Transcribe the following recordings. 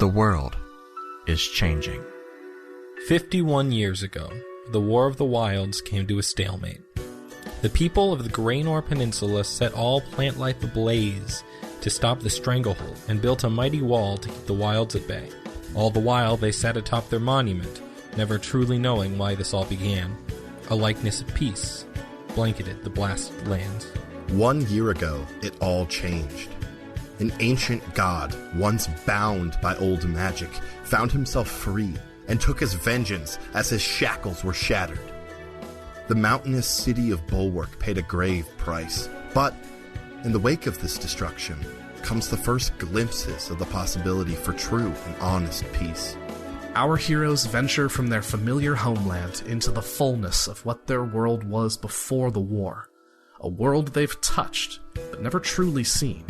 The world is changing. 51 years ago, the War of the Wilds came to a stalemate. The people of the Graynor Peninsula set all plant life ablaze to stop the Stranglehold and built a mighty wall to keep the wilds at bay. All the while, they sat atop their monument, never truly knowing why this all began. A likeness of peace blanketed the blasted lands. 1 year ago, it all changed. An ancient god, once bound by old magic, found himself free and took his vengeance as his shackles were shattered. The mountainous city of Bulwark paid a grave price, but in the wake of this destruction comes the first glimpses of the possibility for true and honest peace. Our heroes venture from their familiar homeland into the fullness of what their world was before the war. A world they've touched, but never truly seen.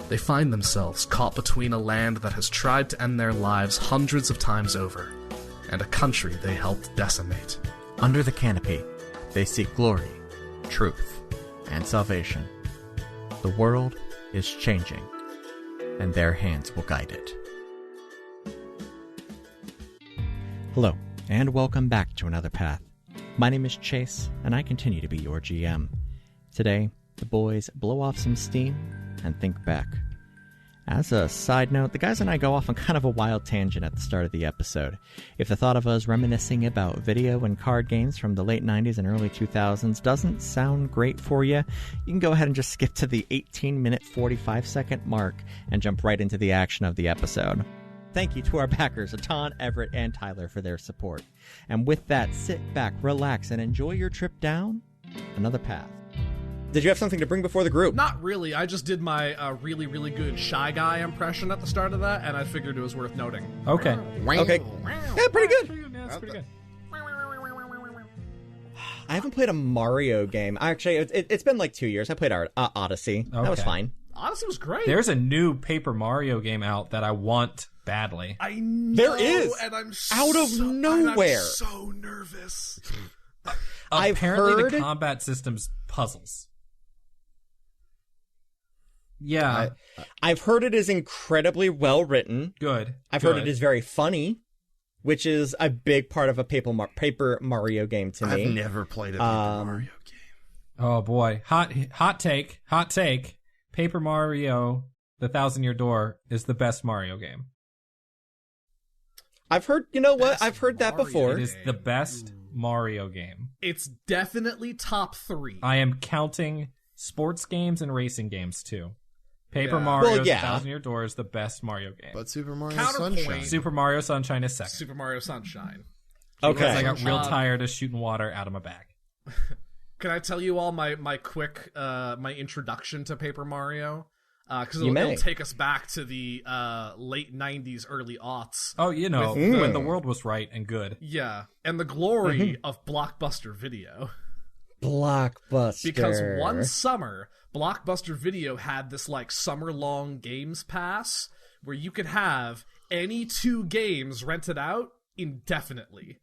They find themselves caught between a land that has tried to end their lives hundreds of times over, and a country they helped decimate. Under the canopy, they seek glory, truth, and salvation. The world is changing, and their hands will guide it. Hello, and welcome back to Another Path. My name is Chase, and I continue to be your GM. Today, the boys blow off some steam and think back. As a side note, the guys and I go off on kind of a wild tangent at the start of the episode. If the thought of us reminiscing about video and card games from the late 90s and early 2000s doesn't sound great for you, you can go ahead and just skip to the 18-minute 45-second mark and jump right into the action of the episode. Thank you to our backers, Atan, Everett, and Tyler for their support. And with that, sit back, relax, and enjoy your trip down Another Path. Did you have something to bring before the group? Not really. I just did my really, really good Shy Guy impression at the start of that, and I figured it was worth noting. Okay. Okay. Yeah, pretty good. Yeah, that's pretty good. I haven't played a Mario game. Actually, it's been like 2 years. I played Odyssey. Okay. That was fine. Odyssey was great. There's a new Paper Mario game out that I want badly. I know, there is, and I'm out of nowhere. I'm so nervous. Apparently, the combat system's puzzles. Yeah. I've heard it is incredibly well written. Good. I've heard it is very funny, which is a big part of a Paper Mario game to me. I've never played a Paper Mario game. Oh boy. Hot take. Paper Mario, The 1,000-Year Door is the best Mario game. I've heard, you know what? I've heard that before. It is the best Mario game. It's definitely top 3. I am counting sports games and racing games too. Paper Mario, The 1,000-Year Door is the best Mario game. But Super Mario Counterpoint. Sunshine. Super Mario Sunshine is second. Super Mario Sunshine. Okay. Because I got real tired of shooting water out of my bag. Can I tell you all my quick my introduction to Paper Mario? Because it'll take us back to the late 90s, early aughts. Oh, you know, when the world was right and good. Yeah, and the glory of Blockbuster Video. Blockbuster. Because one summer, Blockbuster Video had this like summer-long games pass where you could have any 2 games rented out indefinitely.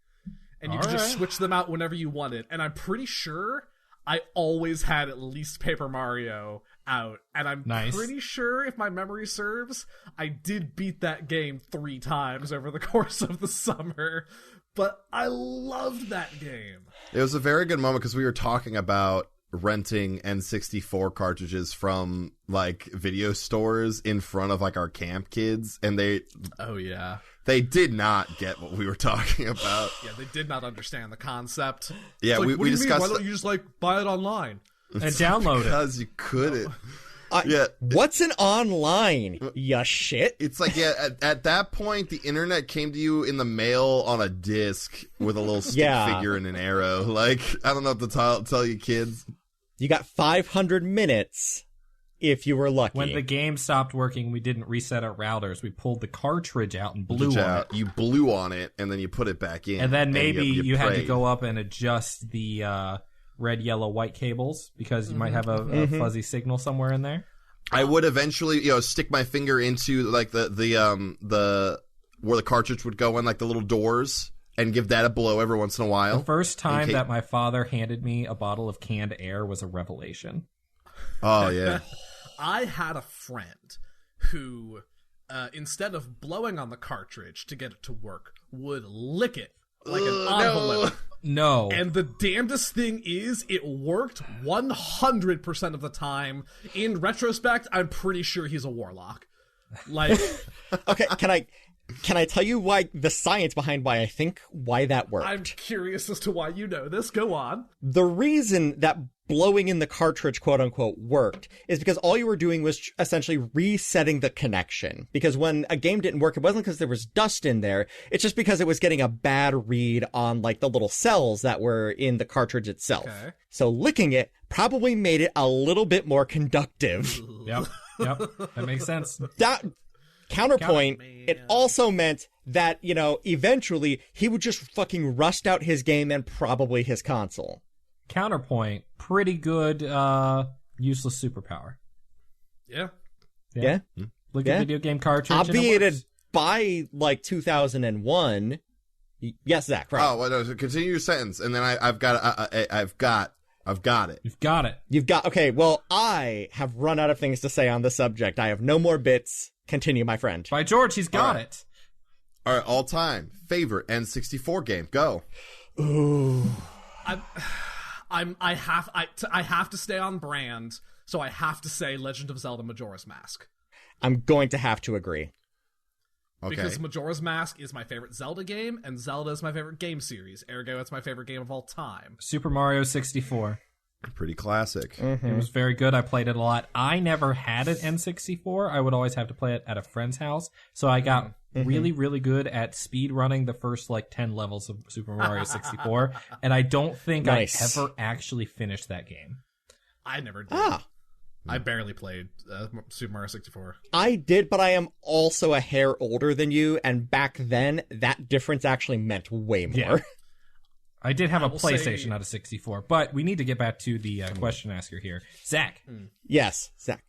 And you could just switch them out whenever you wanted. And I'm pretty sure I always had at least Paper Mario out. And I'm pretty sure, if my memory serves, I did beat that game 3 times over the course of the summer. But I loved that game. It was a very good moment because we were talking about renting N64 cartridges from like video stores in front of like our camp kids, and they did not get what we were talking about. Yeah, they did not understand the concept. Yeah, like, we discussed. Why don't you just like buy it online and download it? Because you couldn't. What's an online? Ya shit. It's like, at that point, the internet came to you in the mail on a disc with a little stick figure and an arrow. Like, I don't know what to tell you kids. You got 500 minutes if you were lucky. When the game stopped working, we didn't reset our routers. We pulled the cartridge out and blew on it. You blew on it, and then you put it back in. And then maybe you had to go up and adjust the red, yellow, white cables because you might have a fuzzy signal somewhere in there. I would eventually, stick my finger into like the where the cartridge would go in, like the little doors, and give that a blow every once in a while. The first time that my father handed me a bottle of canned air was a revelation. Oh yeah. I had a friend who instead of blowing on the cartridge to get it to work, would lick it like an envelope. No. And the damnedest thing is, it worked 100% of the time. In retrospect, I'm pretty sure he's a warlock. Like, Okay, can I tell you why the science behind why that worked? I'm curious as to why you know this. Go on. The reason that blowing in the cartridge, quote unquote, worked is because all you were doing was essentially resetting the connection. Because when a game didn't work, it wasn't because there was dust in there. It's just because it was getting a bad read on like the little cells that were in the cartridge itself. Okay. So licking it probably made it a little bit more conductive. Yep. That makes sense. That counterpoint, it also meant that, eventually he would just fucking rust out his game and probably his console. Counterpoint, pretty good useless superpower. Yeah. Look at video game cartridge. Obviated by like 2001. Yes, Zach, right. Oh, well, no, so continue your sentence, and then I've got it. You've got it. Okay, well, I have run out of things to say on the subject. I have no more bits. Continue, my friend. By George, he's got it. All right, all-time favorite N64 game. Go. Ooh. I have to stay on brand, so I have to say Legend of Zelda Majora's Mask. I'm going to have to agree. Okay. Because Majora's Mask is my favorite Zelda game, and Zelda is my favorite game series. Ergo, it's my favorite game of all time. Super Mario 64. Pretty classic. Mm-hmm. It was very good. I played it a lot. I never had an N64. I would always have to play it at a friend's house. So I got really, really good at speed running the first 10 levels of Super Mario 64. And I don't think I ever actually finished that game. I never did. Ah. I barely played Super Mario 64. I did, but I am also a hair older than you, and back then, that difference actually meant way more. Yeah. I did have a will PlayStation, say- not a 64, but we need to get back to the question asker here. Zach. Yes, Zach.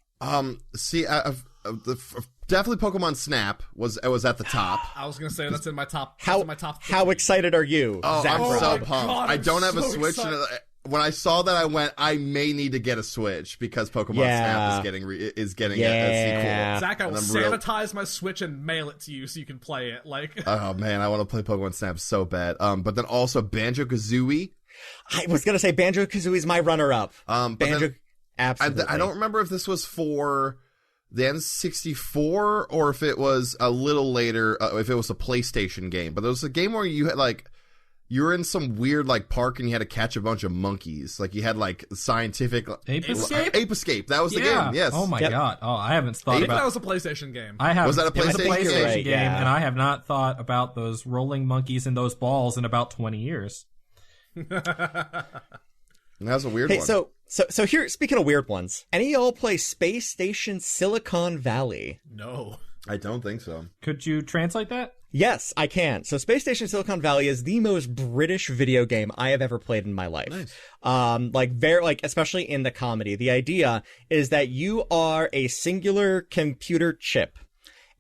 See, definitely Pokemon Snap was at the top. I was gonna say that's in my top. How that's in my top 50. how excited are you, Oh, Zach? I'm Rob? so my pumped. God, I I'm don't have a so Switch. excited. When I saw that, I went, I may need to get a Switch because Pokemon Yeah. Snap is getting Yeah. a sequel. Zach, I will And I'm real- sanitize my Switch and mail it to you so you can play it. Oh man, I want to play Pokemon Snap so bad. But then also Banjo-Kazooie. I was gonna say Banjo-Kazooie is my runner-up. But Banjo, then absolutely. I don't remember if this was for the N64 or if it was a little later, if it was a PlayStation game. But there was a game where you had you were in some weird park and you had to catch a bunch of monkeys. You had scientific Ape Escape? Ape Escape. That was the game. Yes. Oh my god. Oh, I haven't thought I think about that was a PlayStation game. I have. Was that a it was PlayStation game? PlayStation Right, game, yeah. and I have not thought about those rolling monkeys and those balls in about 20 years. That was a weird Hey, one. so here, speaking of weird ones, any of y'all play Space Station Silicon Valley? No. I don't think so. Could you translate that? Yes, I can. So Space Station Silicon Valley is the most British video game I have ever played in my life. Nice. Especially in the comedy. The idea is that you are a singular computer chip,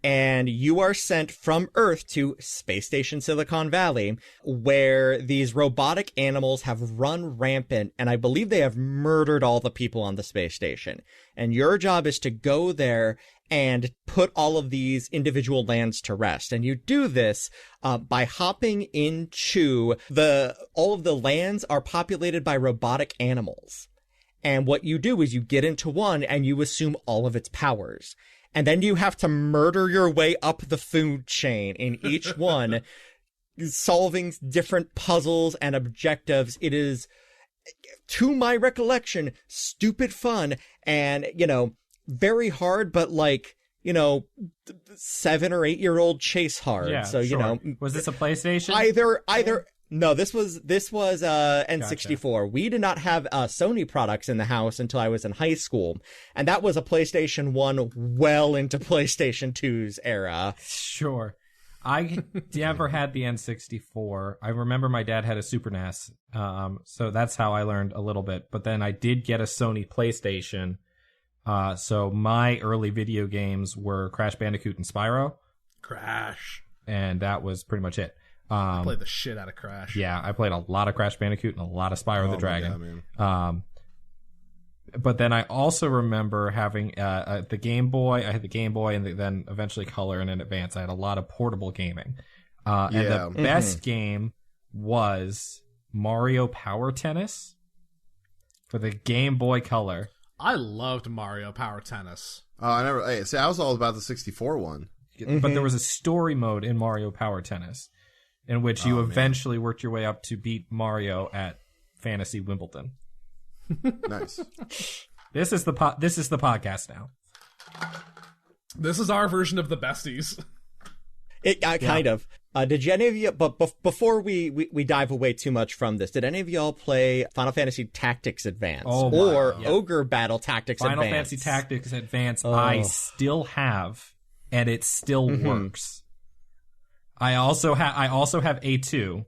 and you are sent from Earth to Space Station Silicon Valley, where these robotic animals have run rampant, and I believe they have murdered all the people on the space station. And your job is to go there and put all of these individual lands to rest. And you do this by hopping into all of the lands are populated by robotic animals. And what you do is you get into one and you assume all of its powers. And then you have to murder your way up the food chain in each one, solving different puzzles and objectives. It is, to my recollection, stupid fun and, very hard, but 7 or 8 year old chase hard. Yeah. So, sure. Was this a PlayStation? either. No, this was N64. Gotcha. We did not have Sony products in the house until I was in high school, and that was a PlayStation 1 well into PlayStation 2's era. Sure. I never had the N64. I remember my dad had a Super NES, so that's how I learned a little bit. But then I did get a Sony PlayStation, so my early video games were Crash Bandicoot and Spyro, Crash. and that was pretty much it. I played the shit out of Crash. Yeah, I played a lot of Crash Bandicoot and a lot of Spyro the my Dragon. God, man. But then I also remember having the Game Boy. I had the Game Boy and then eventually Color and in Advance. I had a lot of portable gaming. And the best game was Mario Power Tennis for the Game Boy Color. I loved Mario Power Tennis. I was all about the 64 one. But there was a story mode in Mario Power Tennis in which you eventually worked your way up to beat Mario at Fantasy Wimbledon. Nice. This is the podcast now. This is our version of the besties. Kind of. Did any of you? But before we dive away too much from this, did any of y'all play Final Fantasy Tactics Advance Ogre Battle Tactics Final Advance? Final Fantasy Tactics Advance. I still have, and it still works. I also have A2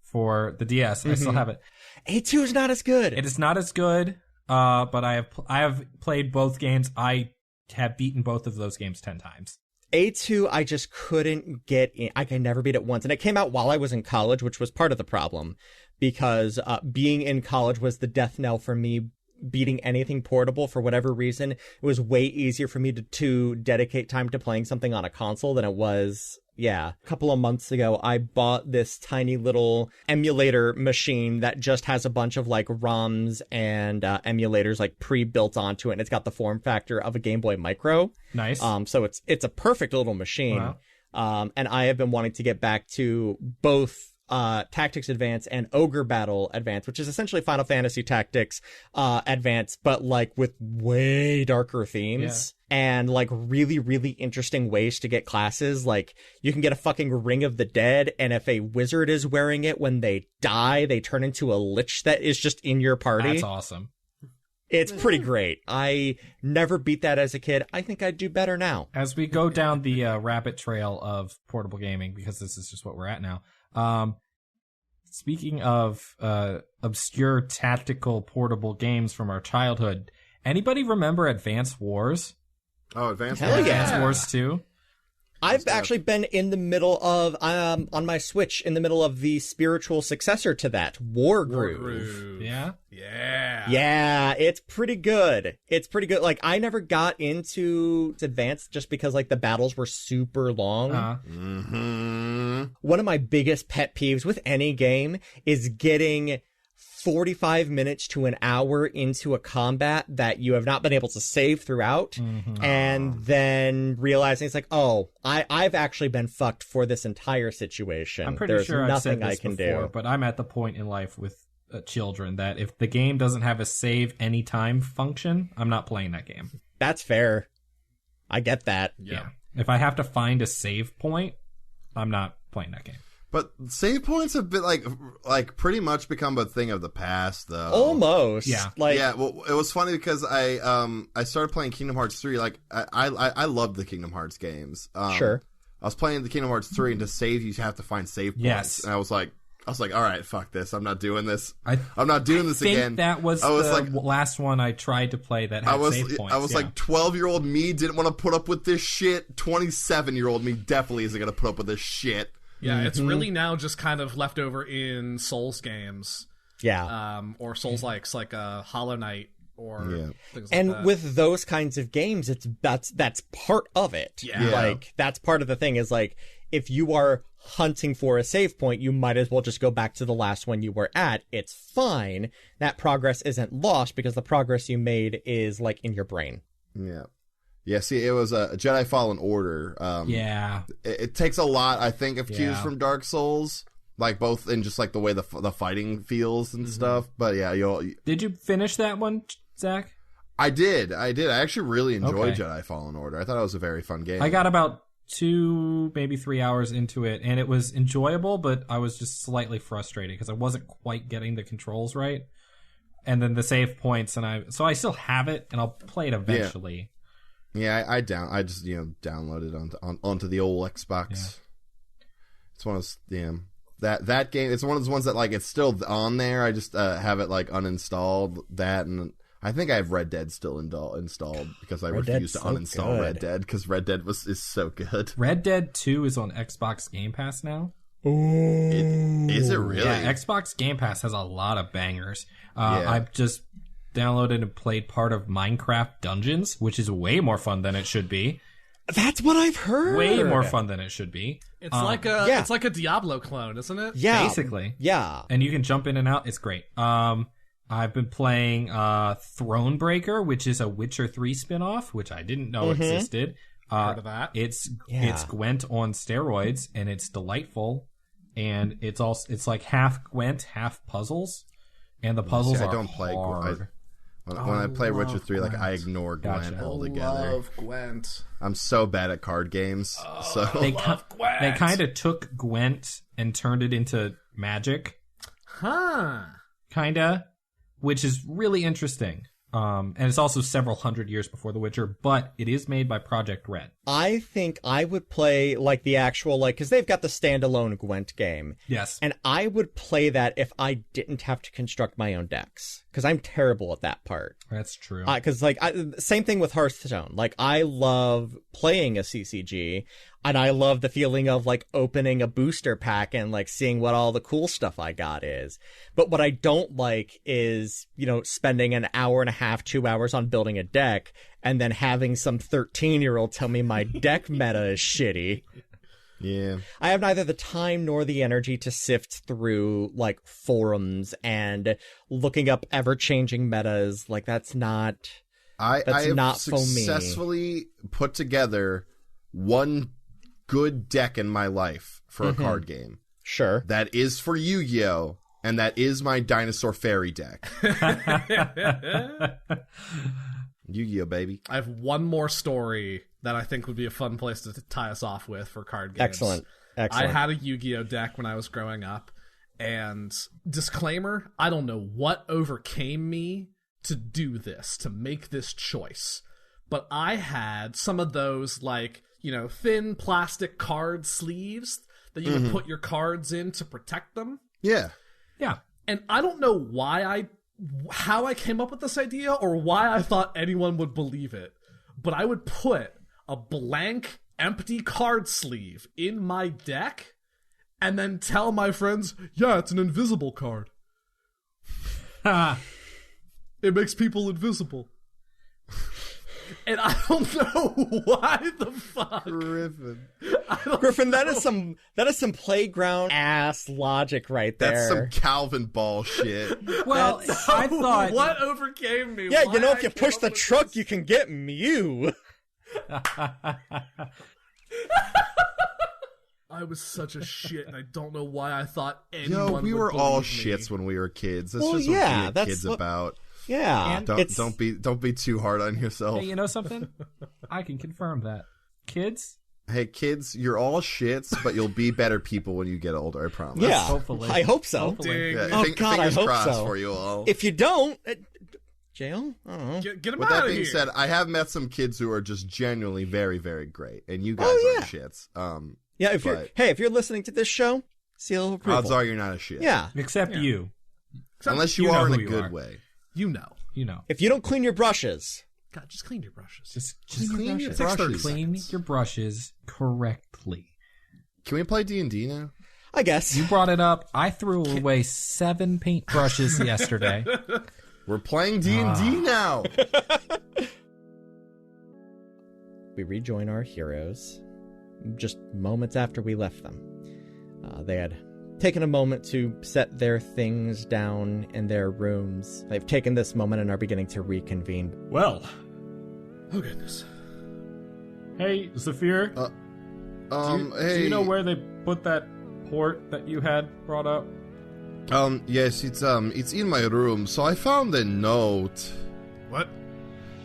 for the DS. I still have it. A2 is not as good. It is not as good, but I have played both games. I have beaten both of those games 10 times. A2, I just couldn't get in. I could never beat it once. And it came out while I was in college, which was part of the problem, because being in college was the death knell for me beating anything portable for whatever reason. It was way easier for me to dedicate time to playing something on a console than it was. Yeah. A couple of months ago, I bought this tiny little emulator machine that just has a bunch of like ROMs and emulators like pre-built onto it. And it's got the form factor of a Game Boy Micro. Nice. So it's a perfect little machine. Wow. And I have been wanting to get back to both Tactics Advance and Ogre Battle Advance, which is essentially Final Fantasy Tactics Advance, but like with way darker themes and like really, really interesting ways to get classes. Like you can get a fucking Ring of the Dead, and if a wizard is wearing it, when they die, they turn into a lich that is just in your party. That's awesome. It's pretty great. I never beat that as a kid. I think I'd do better now. As we go down the rabbit trail of portable gaming, because this is just what we're at now. Speaking of obscure tactical portable games from our childhood, anybody remember Advance Wars? Oh, Advance Hell Wars. yeah. Advance Wars 2? I've actually been in the middle of, on my Switch, in the middle of the spiritual successor to that, War Groove. Yeah? Yeah. Yeah, it's pretty good. It's pretty good. Like, I never got into Advance just because, like, the battles were super long. One of my biggest pet peeves with any game is getting 45 minutes to an hour into a combat that you have not been able to save throughout, and then realizing it's like, oh, I've actually been fucked for this entire situation. I'm pretty There's sure nothing I've said I this can before, do. but I'm at the point in life with children that if the game doesn't have a save anytime function, I'm not playing that game. That's fair. I get that. Yeah. If I have to find a save point, I'm not playing that game. But save points have been like pretty much become a thing of the past, though. Almost. Yeah. Yeah. Well, it was funny because I started playing Kingdom Hearts 3. Like I loved the Kingdom Hearts games. Sure. I was playing the Kingdom Hearts 3, and to save you have to find save points. Yes. And I was like, all right, fuck this. I'm not doing this. I'm not doing this again. That was the last one I tried to play that had save points. I was like, 12-year-old me didn't want to put up with this shit. 27-year-old me definitely isn't going to put up with this shit. Yeah, it's really now just kind of left over in Souls games. Yeah. Or Souls-likes, like Hollow Knight or things like and that. with those kinds of games, that's part of it. Yeah. Like, that's part of the thing is, like, if you are hunting for a save point, you might as well just go back to the last one you were at. It's fine. That progress isn't lost because the progress you made is, like, in your brain. Yeah. Yeah, see, it was a Jedi Fallen Order. It takes a lot, I think, of cues from Dark Souls, like both in just like the way the fighting feels and stuff. But yeah, Did you finish that one, Zach? I did. I actually really enjoyed Jedi Fallen Order. I thought it was a very fun game. I got about 2, maybe 3 hours into it, and it was enjoyable, but I was just slightly frustrated because I wasn't quite getting the controls right. And then the save points, so I still have it, and I'll play it eventually. Yeah, I just downloaded onto the old Xbox. Yeah. It's one of those that game. It's one of those ones that like it's still on there. I just have it like uninstalled that, and I think I have Red Dead still installed because I refused to uninstall Red Dead because Red Dead is so good. Red Dead 2 is on Xbox Game Pass now. Is it really? Yeah, Xbox Game Pass has a lot of bangers. I've just downloaded and played part of Minecraft Dungeons, which is way more fun than it should be. That's what I've heard. Way more fun than it should be. It's like a Diablo clone, isn't it? Yeah. Basically. Yeah. And you can jump in and out. It's great. I've been playing Thronebreaker, which is a Witcher 3 spinoff, which I didn't know existed. Heard of that. It's Gwent on steroids, and it's delightful. And it's like half Gwent, half puzzles. And the puzzles are hard. When I play Witcher 3, like, I ignore Gwent altogether. I love Gwent. I'm so bad at card games. They kind of took Gwent and turned it into Magic. Huh. Kinda. Which is really interesting. And it's also several hundred years before The Witcher, but it is made by Project Red. I think I would play, like, the actual, like, because they've got the standalone Gwent game. Yes. And I would play that if I didn't have to construct my own decks. Because I'm terrible at that part. That's true. Because, same thing with Hearthstone. Like, I love playing a CCG, and I love the feeling of, like, opening a booster pack and, like, seeing what all the cool stuff I got is. But what I don't like is, spending an hour and a half, 2 hours on building a deck, and then having some 13-year-old tell me my deck meta is shitty. Yeah. I have neither the time nor the energy to sift through, like, forums and looking up ever-changing metas. Like, that's not I have not for me. Successfully put together one good deck in my life for a card game. Sure. That is for Yu-Gi-Oh! And that is my Dinosaur Fairy deck. Yu-Gi-Oh, baby. I have one more story that I think would be a fun place to tie us off with for card games. Excellent. I had a Yu-Gi-Oh deck when I was growing up, and disclaimer, I don't know what overcame me to do this, to make this choice, but I had some of those, like, thin plastic card sleeves that you would put your cards in to protect them. Yeah. Yeah. And I don't know how I came up with this idea or why I thought anyone would believe it, but I would put a blank, empty card sleeve in my deck and then tell my friends, yeah, it's an invisible card. It makes people invisible. And I don't know why the fuck. Griffin, that is some playground ass logic right there. That's some Calvin Ball shit. Well, I thought... What overcame me? Yeah, if you push the truck, you can get Mew. I was such a shit, and I don't know why I thought anyone would we were believe all me. shits when we were kids. That's Well, just yeah, what that's kids what- about. Yeah. Don't be too hard on yourself. Hey, you know something? I can confirm that. Kids? Hey, kids, you're all shits, but you'll be better people when you get older, I promise. Yeah. Hopefully. I hope so. Hopefully. Yeah, Oh, God, I fingers hope crossed so. for you all. If you don't, jail? I don't know. Get him With out that of being here. said, I have met some kids who are just genuinely very, very great, and you guys Oh, are shits. Yeah, if you're listening to this show, seal of approval. Odds are you're not a shit. Yeah. Except you. Unless you You know are in who a you good are. way. You know. If you don't clean your brushes. God, just clean your brushes. Just clean your 6:30. brushes. Clean your brushes correctly. Can we play D&D now? I guess. You brought it up. I threw away 7 paintbrushes yesterday. We're playing D&D now. We rejoin our heroes just moments after we left them. They had taken a moment to set their things down in their rooms. They've taken this moment and are beginning to reconvene. Well. Oh, goodness. Hey, Zafir. Hey. Do you know where they put that port that you had brought up? Yes, it's in my room. So I found a note. What?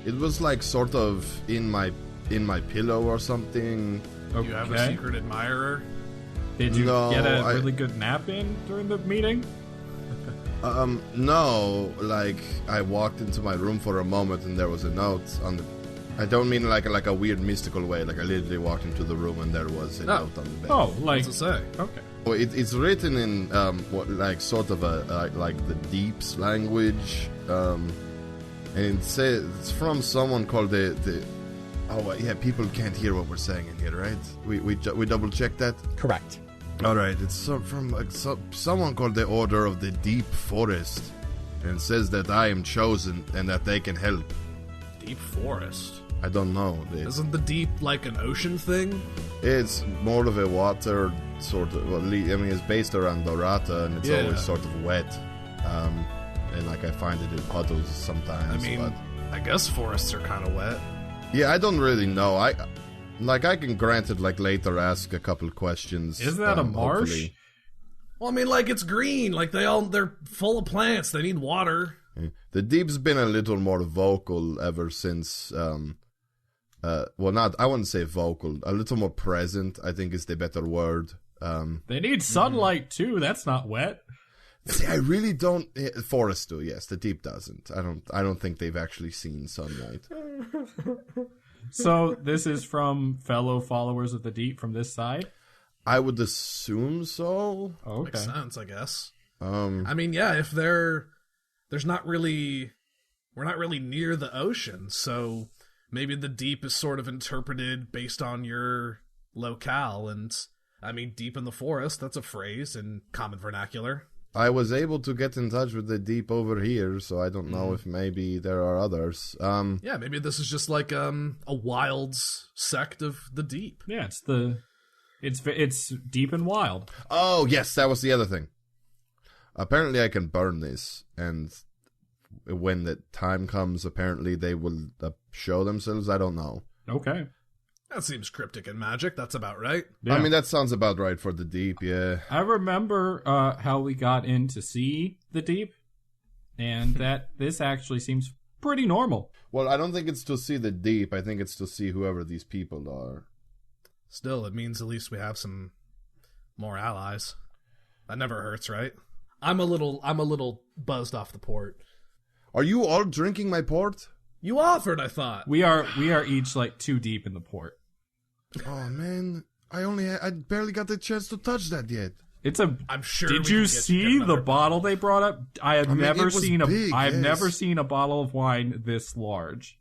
It was like sort of in my pillow or something. Okay. You have a secret admirer? Did you No, get a really good nap in during the meeting? No, like I walked into my room for a moment and there was a note on the. I don't mean like a weird mystical way. Like I literally walked into the room and there was a note on the bed. Oh, like What's it say? okay. Well, it's written in sort of a like the Deep's language, and it says it's from someone called the. Oh yeah, people can't hear what we're saying in here, right? We double checked that. Correct. All right, it's from someone called the Order of the Deep Forest. and says that I am chosen and that they can help. Deep forest. I don't know. Isn't the deep like an ocean thing? It's more of a water sort of. Well, I mean, it's based around Dorata, and it's always sort of wet. And like I find it in puddles sometimes. I mean, but I guess forests are kind of wet. yeah, I don't really know. I can granted like later ask a couple questions. Isn't that a marsh? Hopefully. Well, I mean, like it's green. Like they're full of plants. They need water. Yeah. The deep's been a little more vocal ever since. I wouldn't say vocal. A little more present, I think, is the better word. They need sunlight too. That's not wet. See, I really don't. Forest do, yes. The deep doesn't. I don't think they've actually seen sunlight. So this is from fellow followers of the deep from this side. I would assume so. Okay. Makes sense, I guess. I mean, yeah, if we're not really near the ocean, so maybe the deep is sort of interpreted based on your locale. And I mean, deep in the forest, that's a phrase in common vernacular. I was able to get in touch with the deep over here, so I don't know if maybe there are others. Yeah, maybe this is just like a wilds sect of the deep. Yeah, it's deep and wild. Oh, yes, that was the other thing. Apparently I can burn this, and when the time comes, apparently they will show themselves. I don't know. Okay. That seems cryptic in magic. That's about right. Yeah. I mean, that sounds about right for the deep, yeah. I remember how we got in to see the deep, and that this actually seems pretty normal. Well, I don't think it's to see the deep. I think it's to see whoever these people are. Still, it means at least we have some more allies. That never hurts, right? I'm a little buzzed off the port. Are you all drinking my port? You offered, I thought. We are each like 2 deep in the port. Oh, man. I barely got the chance to touch that yet. I'm sure. Did you see the bottle they brought up? I have never seen never seen a bottle of wine this large.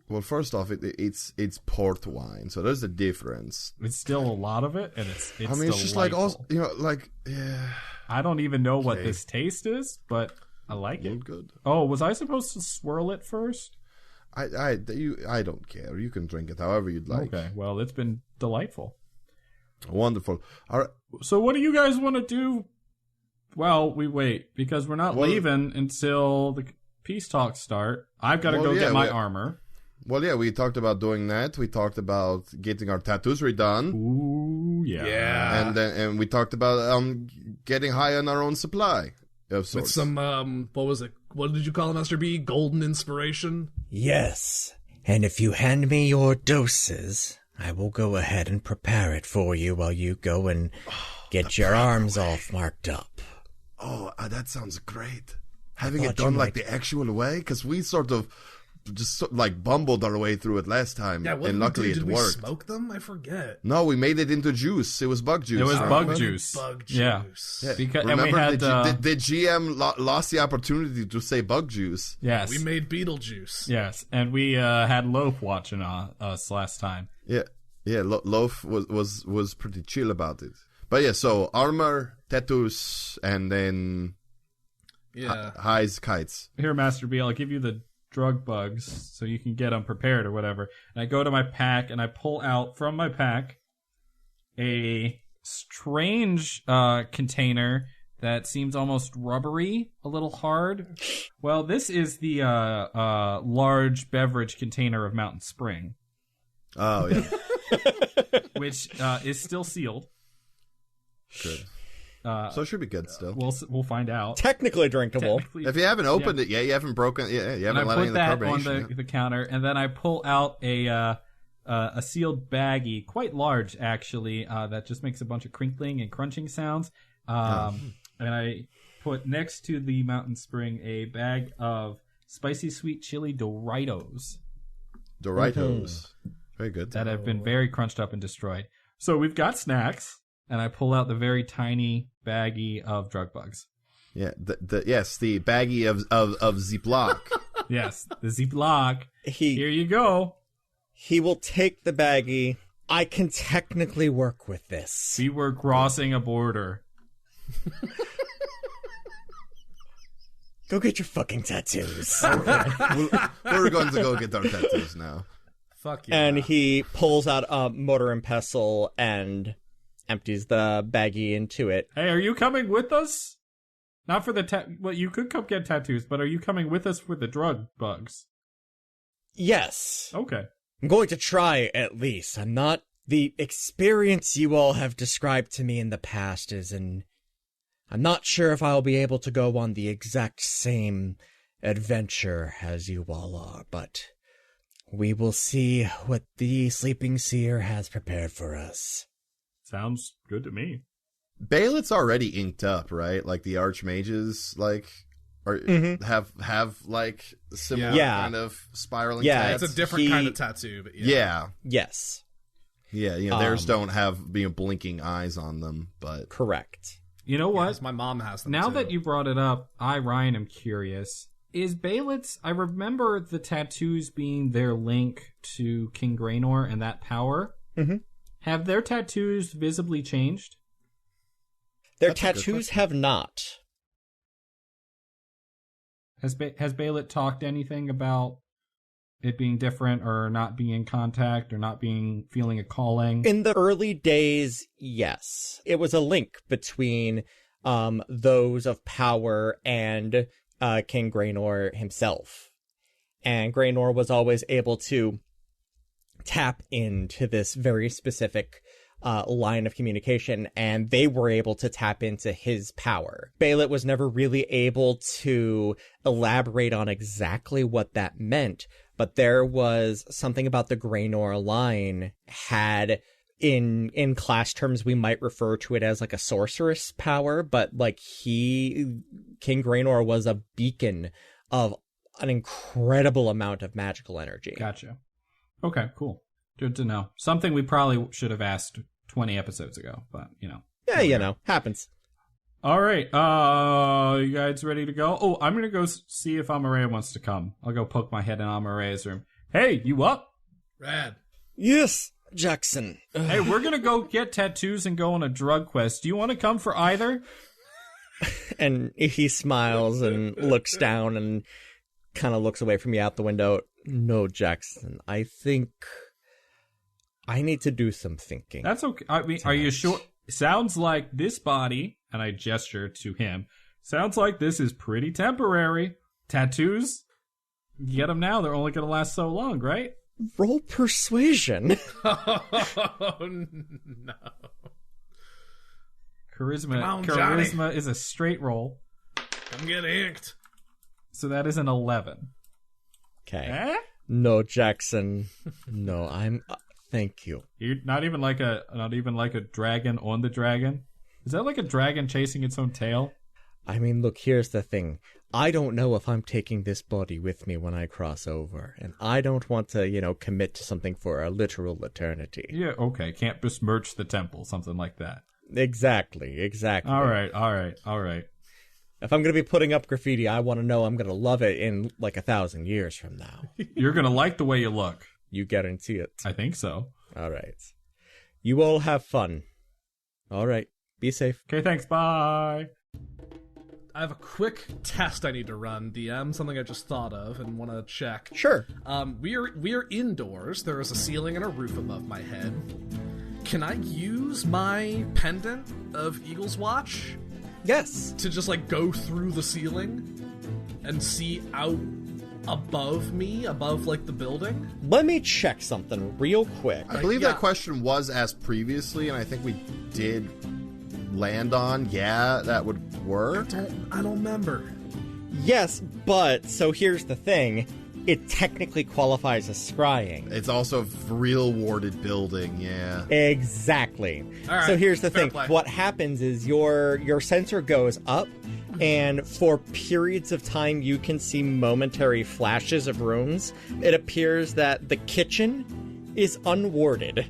Well, first off, it's port wine, so there's a difference. It's still a lot of it, and it's I mean, it's just like also, yeah. I don't even know what this taste is, but I like it. Good. Oh, was I supposed to swirl it first? I don't care. You can drink it however you'd like. Okay. Well, it's been delightful. Wonderful. All right. So, what do you guys want to do? Well, we wait because we're not leaving until the peace talks start. I've got to go get my armor. Well, yeah, we talked about doing that. We talked about getting our tattoos redone. Ooh, yeah. And we talked about getting high on our own supply of sorts. With some what was it? What did you call it, Master B? Golden inspiration? Yes, and if you hand me your doses, I will go ahead and prepare it for you while you go and get your arms all marked up. Oh, that sounds great. Having it done like the actual way, because we sort of just bumbled our way through it last time, and luckily it worked. Did we smoke them? I forget. No, we made it into juice. It was bug juice. It was bug juice. Bug juice. Yeah. Because, remember, and we had, the GM lost the opportunity to say bug juice. Yes. We made Beetlejuice. Yes, and we had Loaf watching us last time. Yeah. Loaf was pretty chill about it. But yeah, so armor, tattoos, and then highs, kites. Here, Master B, I'll give you the drug bugs so you can get them prepared or whatever. And I go to my pack and I pull out from my pack a strange container that seems almost rubbery, a little hard. Well, this is the large beverage container of Mountain Spring. Oh, yeah. Which is still sealed. Good. So it should be good still. We'll find out. Technically drinkable. If you haven't opened it yet, you haven't broken. Yeah, you haven't let any of the carbonation. I put that on the counter, and then I pull out a sealed baggie, quite large actually, that just makes a bunch of crinkling and crunching sounds. And I put next to the Mountain Spring a bag of spicy sweet chili Doritos. Doritos, very good. That have been very crunched up and destroyed. So we've got snacks. And I pull out the very tiny baggie of drug bugs. Yeah, the baggie of Ziploc. Yes, the Ziploc. Here you go. He will take the baggie. I can technically work with this. We were crossing a border. Go get your fucking tattoos. We're going to go get our tattoos now. Fuck yeah. And he pulls out a mortar and pestle and empties the baggie into it. Hey, are you coming with us? Not for the well, you could come get tattoos, but are you coming with us for the drug bugs? Yes. Okay. I'm going to try, at least. I'm not... The experience you all have described to me in the past I'm not sure if I'll be able to go on the exact same adventure as you all are, but we will see what the Sleeping Seer has prepared for us. Sounds good to me. Baelet's already inked up, right? Like the archmages, like, have like similar kind of spiraling tats. It's a different kind of tattoo, but Yes. Yeah, theirs don't have blinking eyes on them, but... Correct. You know what? My mom has them Now too. that you brought it up, Ryan, am curious. Is Baelet's... I remember the tattoos being their link to King Graynor and that power. Mm-hmm. Have their tattoos visibly changed? Their tattoos have not. Has Baelet talked anything about it being different or not being in contact or not feeling a calling? In the early days, yes. It was a link between those of power and King Graynor himself. And Graynor was always able to tap into this very specific line of communication, and they were able to tap into his power. Baelet was never really able to elaborate on exactly what that meant, but there was something about the Graynor line had, in class terms, we might refer to it as like a sorceress power, but like King Graynor was a beacon of an incredible amount of magical energy. Gotcha. Okay, cool. Good to know. Something we probably should have asked 20 episodes ago, but, Yeah, happens. All right, you guys ready to go? Oh, I'm going to go see if Amareya wants to come. I'll go poke my head in Amareya's room. Hey, you up? Rad. Yes, Jackson. Hey, we're going to go get tattoos and go on a drug quest. Do you want to come for either? And he smiles and looks down and kind of looks away from you out the window. No, Jackson, I think I need to do some thinking. That's okay. I mean, are you sure? Sounds like this body, and I gesture to him, sounds like this is pretty temporary. Tattoos, you get them now, they're only going to last so long, right? Roll persuasion. Oh, no. Charisma is a straight roll. Come get inked. So that is an 11. Okay. No, Jackson. No, thank you. You're not even like a dragon on the dragon. Is that like a dragon chasing its own tail? I mean, look, here's the thing. I don't know if I'm taking this body with me when I cross over, and I don't want to, commit to something for a literal eternity. Yeah, okay. Can't besmirch the temple, something like that. Exactly. All right. If I'm going to be putting up graffiti, I want to know I'm going to love it in like 1,000 years from now. You're going to like the way you look. You guarantee it. I think so. All right. You all have fun. All right. Be safe. Okay, thanks. Bye. I have a quick test I need to run, DM, something I just thought of and want to check. Sure. We are indoors. There is a ceiling and a roof above my head. Can I use my pendant of Eagle's Watch Yes. to just go through the ceiling and see out above me, above the building? Let me check something real quick. I believe that question was asked previously, and I think we did land on, that would work. I don't remember. Yes, but so here's the thing. It technically qualifies as scrying. It's also a real warded building, yeah. Exactly. All right, so here's the fair thing. play. What happens is your sensor goes up, and for periods of time you can see momentary flashes of rooms. It appears that the kitchen is unwarded.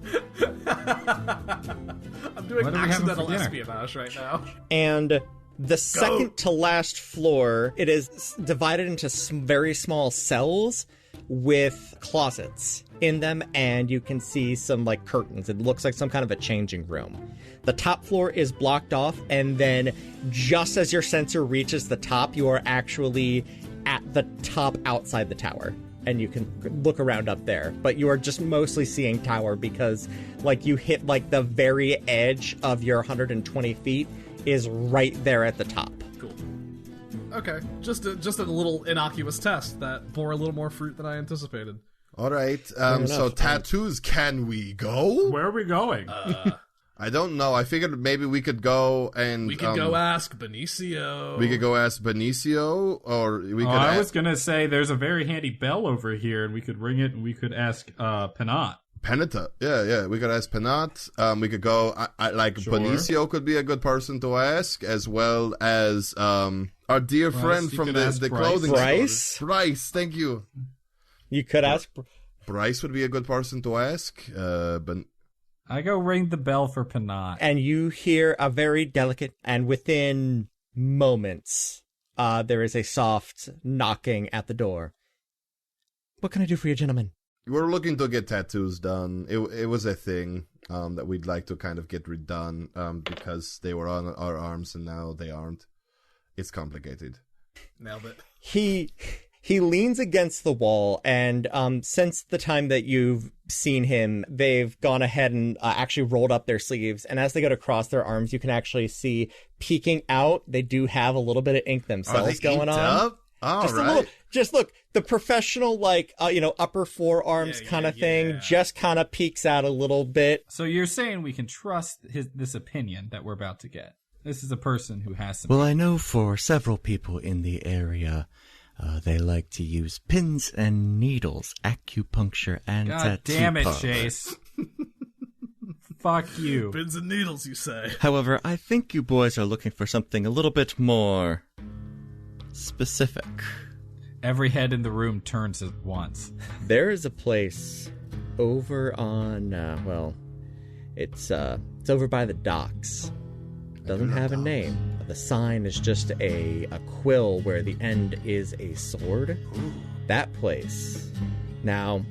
I'm doing What are we having accidental for dinner? espionage right now. And the second to last floor, it is divided into some very small cells, with closets in them, and you can see some like curtains. It looks like some kind of a changing room. The top floor is blocked off, and then just as your sensor reaches the top, you are actually at the top outside the tower, and you can look around up there. But you are just mostly seeing tower because like you hit like the very edge of your 120 feet is right there at the top. Cool. Okay, just a little innocuous test that bore a little more fruit than I anticipated. All right. So tattoos, can we go? Where are we going? I don't know. I figured maybe we could go and... We could go ask Benicio. We could go ask Benicio, or we could I was going to say there's a very handy bell over here, and we could ring it, and we could ask Penat. Penata. Yeah. We could ask Penat. We could go... Sure. Benicio could be a good person to ask, as well as our dear friend from the clothing Bryce? store. Bryce, thank you. You could ask... Bryce would be a good person to ask, but... I go ring the bell for Penat. And you hear a very delicate, and within moments, there is a soft knocking at the door. What can I do for you, gentlemen? We're looking to get tattoos done. It was a thing that we'd like to kind of get redone because they were on our arms and now they aren't. It's complicated. Nailed it. He leans against the wall, and since the time that you've seen him, they've gone ahead and actually rolled up their sleeves, and as they go to cross their arms, you can actually see peeking out, they do have a little bit of ink themselves going on. Up? All just right. a little, just look, the professional, like, upper forearms kind of thing just kind of peeks out a little bit. So you're saying we can trust this opinion that we're about to get? This is a person who has some... Well, I know for several people in the area... they like to use pins and needles, acupuncture, and God tattoo damn it, parlor. Chase. Fuck you. Pins and needles, you say. However, I think you boys are looking for something a little bit more specific. Every head in the room turns at once. There is a place over on, it's over by the docks. Doesn't have a name. The sign is just a quill where the end is a sword. That place. Now,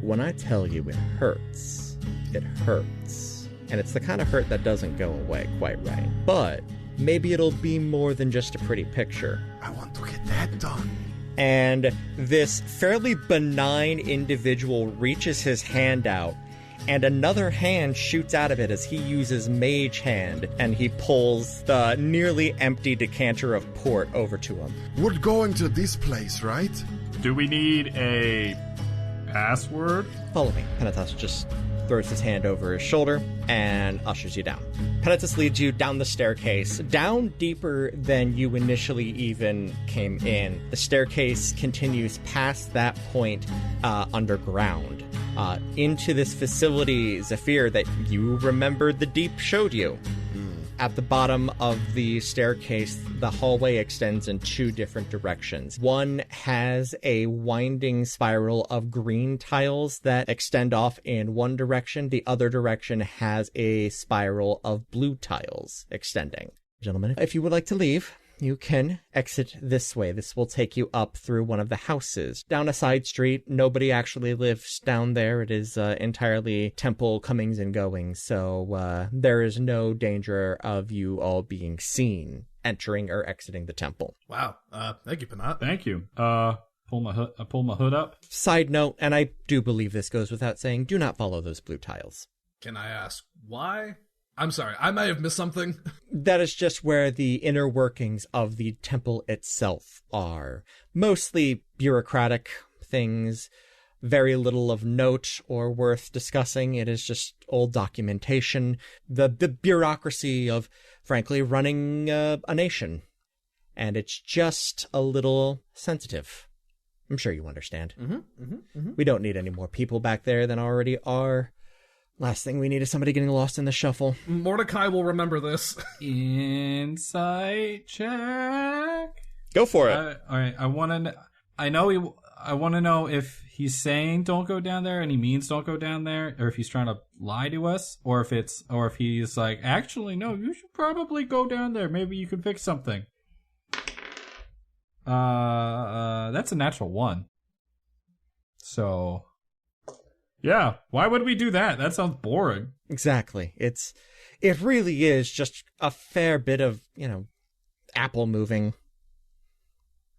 when I tell you it hurts, it hurts. And it's the kind of hurt that doesn't go away quite right. But maybe it'll be more than just a pretty picture. I want to get that done. And this fairly benign individual reaches his hand out, and another hand shoots out of it as he uses Mage Hand, and he pulls the nearly empty decanter of port over to him. We're going to this place, right? Do we need a password? Follow me. Penitus just throws his hand over his shoulder and ushers you down. Penitus leads you down the staircase, down deeper than you initially even came in. The staircase continues past that point underground. Into this facility, Zephyr, that you remembered the Deep showed you. At the bottom of the staircase, the hallway extends in two different directions. One has a winding spiral of green tiles that extend off in one direction. The other direction has a spiral of blue tiles extending. Gentlemen, if you would like to leave, you can exit this way. This will take you up through one of the houses. Down a side street, nobody actually lives down there. It is entirely temple comings and goings, so there is no danger of you all being seen entering or exiting the temple. Wow. Thank you, Penat. Thank you. I pull my hood up. Side note, and I do believe this goes without saying, do not follow those blue tiles. Can I ask why? I'm sorry, I may have missed something. That is just where the inner workings of the temple itself are. Mostly bureaucratic things, very little of note or worth discussing. It is just old documentation, the bureaucracy of, frankly, running a nation. And it's just a little sensitive. I'm sure you understand. We don't need any more people back there than already are. Last thing we need is somebody getting lost in the shuffle. Mordecai will remember this. Insight check. Go for it. All right. I want to know if he's saying don't go down there and he means don't go down there, or if he's trying to lie to us, or if he's like, actually, no, you should probably go down there. Maybe you can fix something. That's a natural one. So, yeah, why would we do that? That sounds boring. Exactly. It really is just a fair bit of, apple moving.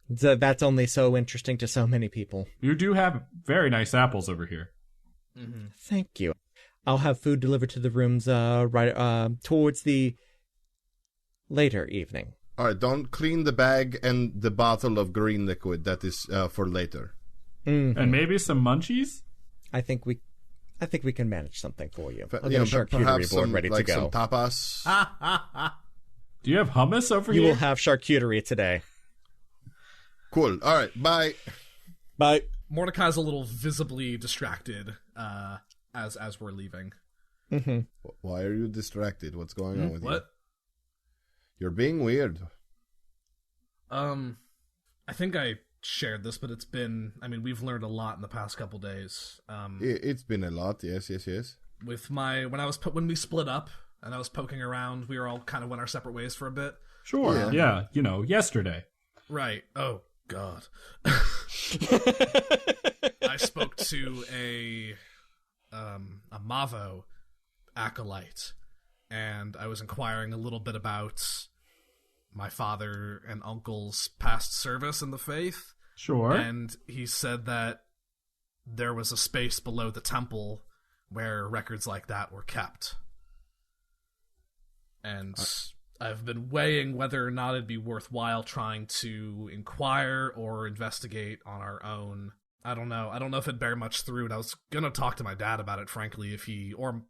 That's only so interesting to so many people. You do have very nice apples over here. Mm-hmm. Thank you. I'll have food delivered to the rooms right towards the later evening. All right, don't clean the bag and the bottle of green liquid. That is for later. Mm-hmm. And maybe some munchies? I think we can manage something for you. I'll You get a know, perhaps charcuterie board some, ready like to go. some tapas. Do you have hummus over You here? will have charcuterie today. Cool. All right, bye. Bye. Mordecai's a little visibly distracted as we're leaving. Mm-hmm. Why are you distracted? What's going on with you? What? You're being weird. I think I shared this, but we've learned a lot in the past couple days. It's been a lot. Yes. With when we split up and I was poking around, we were all kind of went our separate ways for a bit. Sure. Yeah, yesterday. Right. Oh God. I spoke to a Mavo acolyte, and I was inquiring a little bit about my father and uncle's past service in the faith. Sure. And he said that there was a space below the temple where records like that were kept. And I've been weighing whether or not it'd be worthwhile trying to inquire or investigate on our own. I don't know if it'd bear much through, and I was gonna talk to my dad about it, frankly, if he, or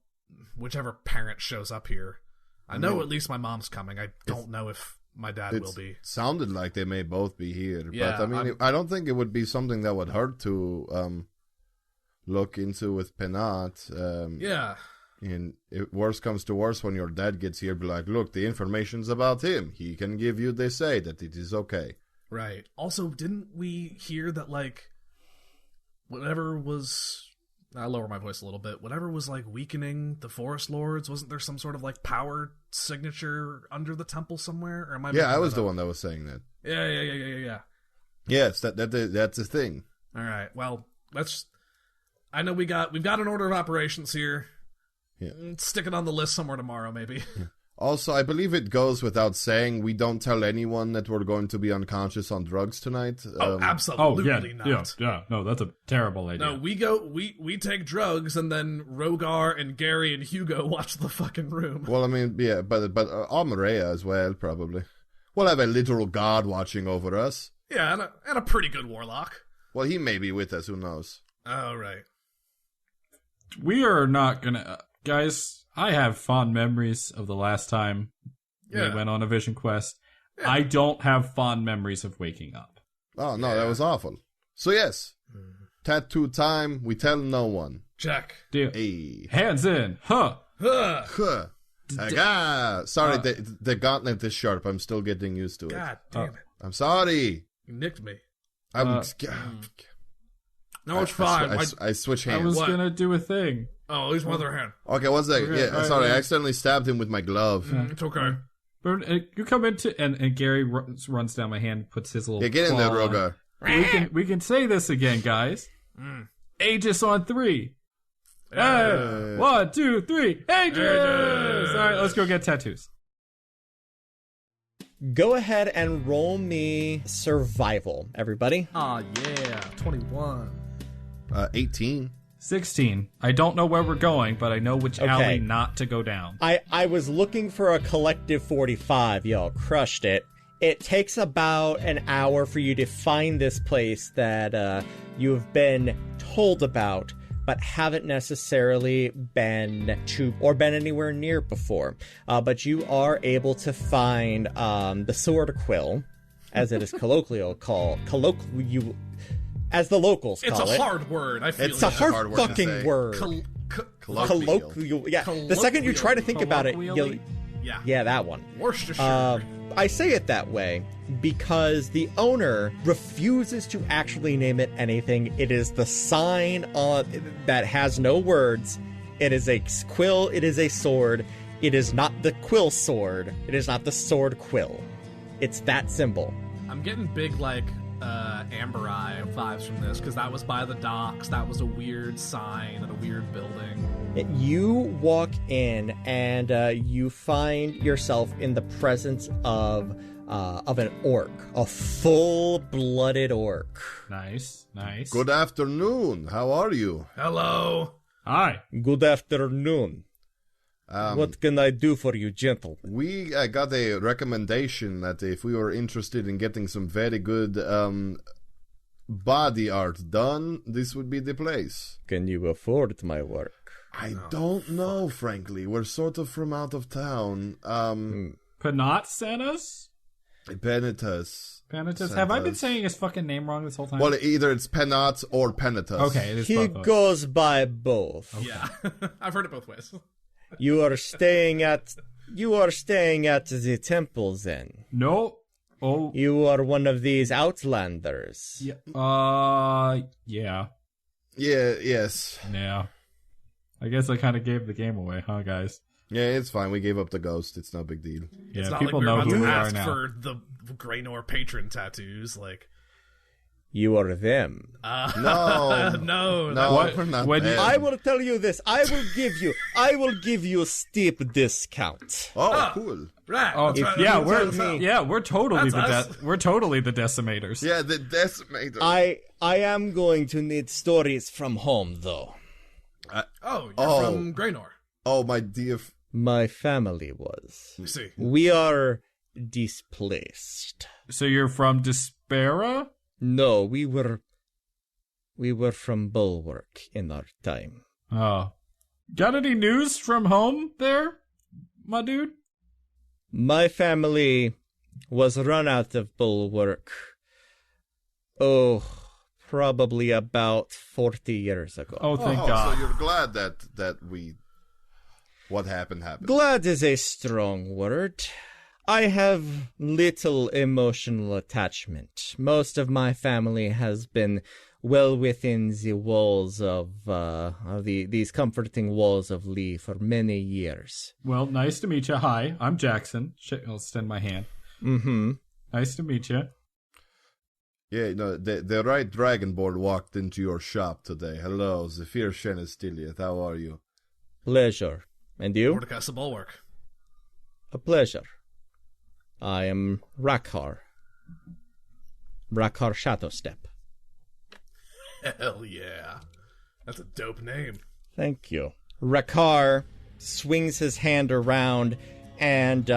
whichever parent shows up here. I know at least my mom's coming. I don't know if my dad will be. Sounded like they may both be here, Yeah, but I don't think it would be something that would hurt to look into with Penat. Yeah. And if worse comes to worse, when your dad gets here, be like, look, the information's about him. He can give you, they say, that it is okay. Right. Also, didn't we hear that, like, whatever was... I lower my voice a little bit. Whatever was, like, weakening the Forest Lords, wasn't there some sort of, like, power signature under the temple somewhere? Or am I Yeah, I was the one that was saying that. Yeah. Yes, that's the thing. All right. Well, let's... I know we've got an order of operations here. Yeah. Stick it on the list somewhere tomorrow, maybe. Also, I believe it goes without saying, we don't tell anyone that we're going to be unconscious on drugs tonight. Absolutely not. Yeah. No, that's a terrible idea. No, we take drugs, and then Rogar and Gary and Hugo watch the fucking room. Well, I mean, yeah, but Amarea as well, probably. We'll have a literal god watching over us. Yeah, and a pretty good warlock. Well, he may be with us, who knows? Oh, right. We are not gonna... Guys, I have fond memories of the last time we went on a vision quest. Yeah. I don't have fond memories of waking up. Oh, no, that was awful. So, yes. Tattoo time. We tell no one. Check. Deal. Hey. Hands in. Huh. Huh. Sorry, the gauntlet is sharp. I'm still getting used to it. God damn it. I'm sorry. You nicked me. No, it's fine. I switch hands. I was gonna do a thing. Oh, he's my other hand. Okay, one second. Okay, yeah, sorry, I accidentally stabbed him with my glove. It's okay. You come into and Gary runs down my hand, puts his little. Yeah, get in there, Rogar. We can say this again, guys. Aegis on 3. Hey, 1, 2, 3. Aegis! All right, let's go get tattoos. Go ahead and roll me survival, everybody. Aw, yeah. 21. 18. 16. I don't know where we're going, but I know which alley not to go down. I was looking for a collective 45. Y'all crushed it. It takes about an hour for you to find this place that you have been told about, but haven't necessarily been to or been anywhere near before. But you are able to find the Swordquill, as it is colloquially called. As the locals call it. It's a hard word. I feel it's a hard fucking word. Colloquial. Yeah. The second you try to think about it, yeah, that one. Worcestershire. I say it that way because the owner refuses to actually name it anything. It is the sign that has no words. It is a quill. It is a sword. It is not the quill sword. It is not the sword quill. It's that symbol. I'm getting big, like, Amber Eye vibes from this, because that was by the docks. That was a weird sign and a weird building. You walk in and you find yourself in the presence of an orc, a full-blooded orc. Nice, nice. Good afternoon. How are you? Hello. Hi. Good afternoon. What can I do for you, gentle? We got a recommendation that if we were interested in getting some very good body art done, this would be the place. Can you afford my work? I don't know, frankly. We're sort of from out of town. Penat sent us? Penitus. Penitus? Have I been saying his fucking name wrong this whole time? Well, either it's Penat or Penitus. Okay, it is He both. goes by both. Okay. Yeah, I've heard it both ways. You are staying at the temple then. No. Oh. You are one of these outlanders. Yeah. Yeah. Yeah, yes. Yeah. I guess I kind of gave the game away, huh, guys? Yeah, it's fine. We gave up the ghost. It's no big deal. Yeah, It's not people like know we're about who to we are ask now. for the Graynor patron tattoos. Like, You are them. No. no, No, What? we're not When you- there. I will tell you this. I will give you a steep discount. Oh, cool. right. Oh, that's right, yeah, that's right. we're totally That's the we're totally the decimators. Yeah, the decimator. I am going to need stories from home, though. Oh, you're Oh. from Graynor. Oh, my dear. My family was. I see. We are displaced. So you're from Despera? No, we were from Bulwark in our time. Oh. Got any news from home there, my dude? My family was run out of Bulwark. Oh, probably about 40 years ago. Oh, thank Oh, God. so you're glad that we... What happened. Glad is a strong word. I have little emotional attachment. Most of my family has been well within the walls of these comforting walls of Lee for many years. Well, nice to meet you. Hi, I'm Jackson. I'll extend my hand. Mm-hmm. Nice to meet you. Yeah, no, the right Dragonborn walked into your shop today. Hello, Zephyr Shenestiliath. How are you? Pleasure. And you? Mordecai Bulwark. A pleasure. I am Rakhar. Rakhar Shadowstep. Hell yeah. That's a dope name. Thank you. Rakhar swings his hand around, and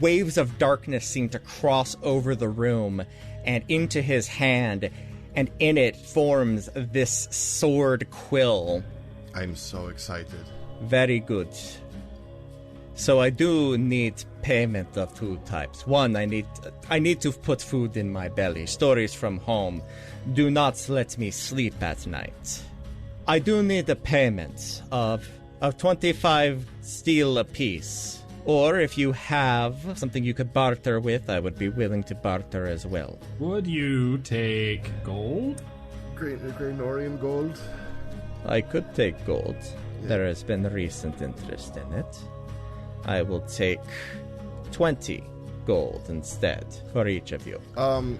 waves of darkness seem to cross over the room and into his hand, and in it forms this Swordquill. I'm so excited. Very good. So I do need payment of two types. One, I need to put food in my belly. Stories from home. Do not let me sleep at night. I do need a payment of 25 steel apiece. Or if you have something you could barter with, I would be willing to barter as well. Would you take gold? Graynorian gold? I could take gold. There has been recent interest in it. I will take 20 gold instead for each of you.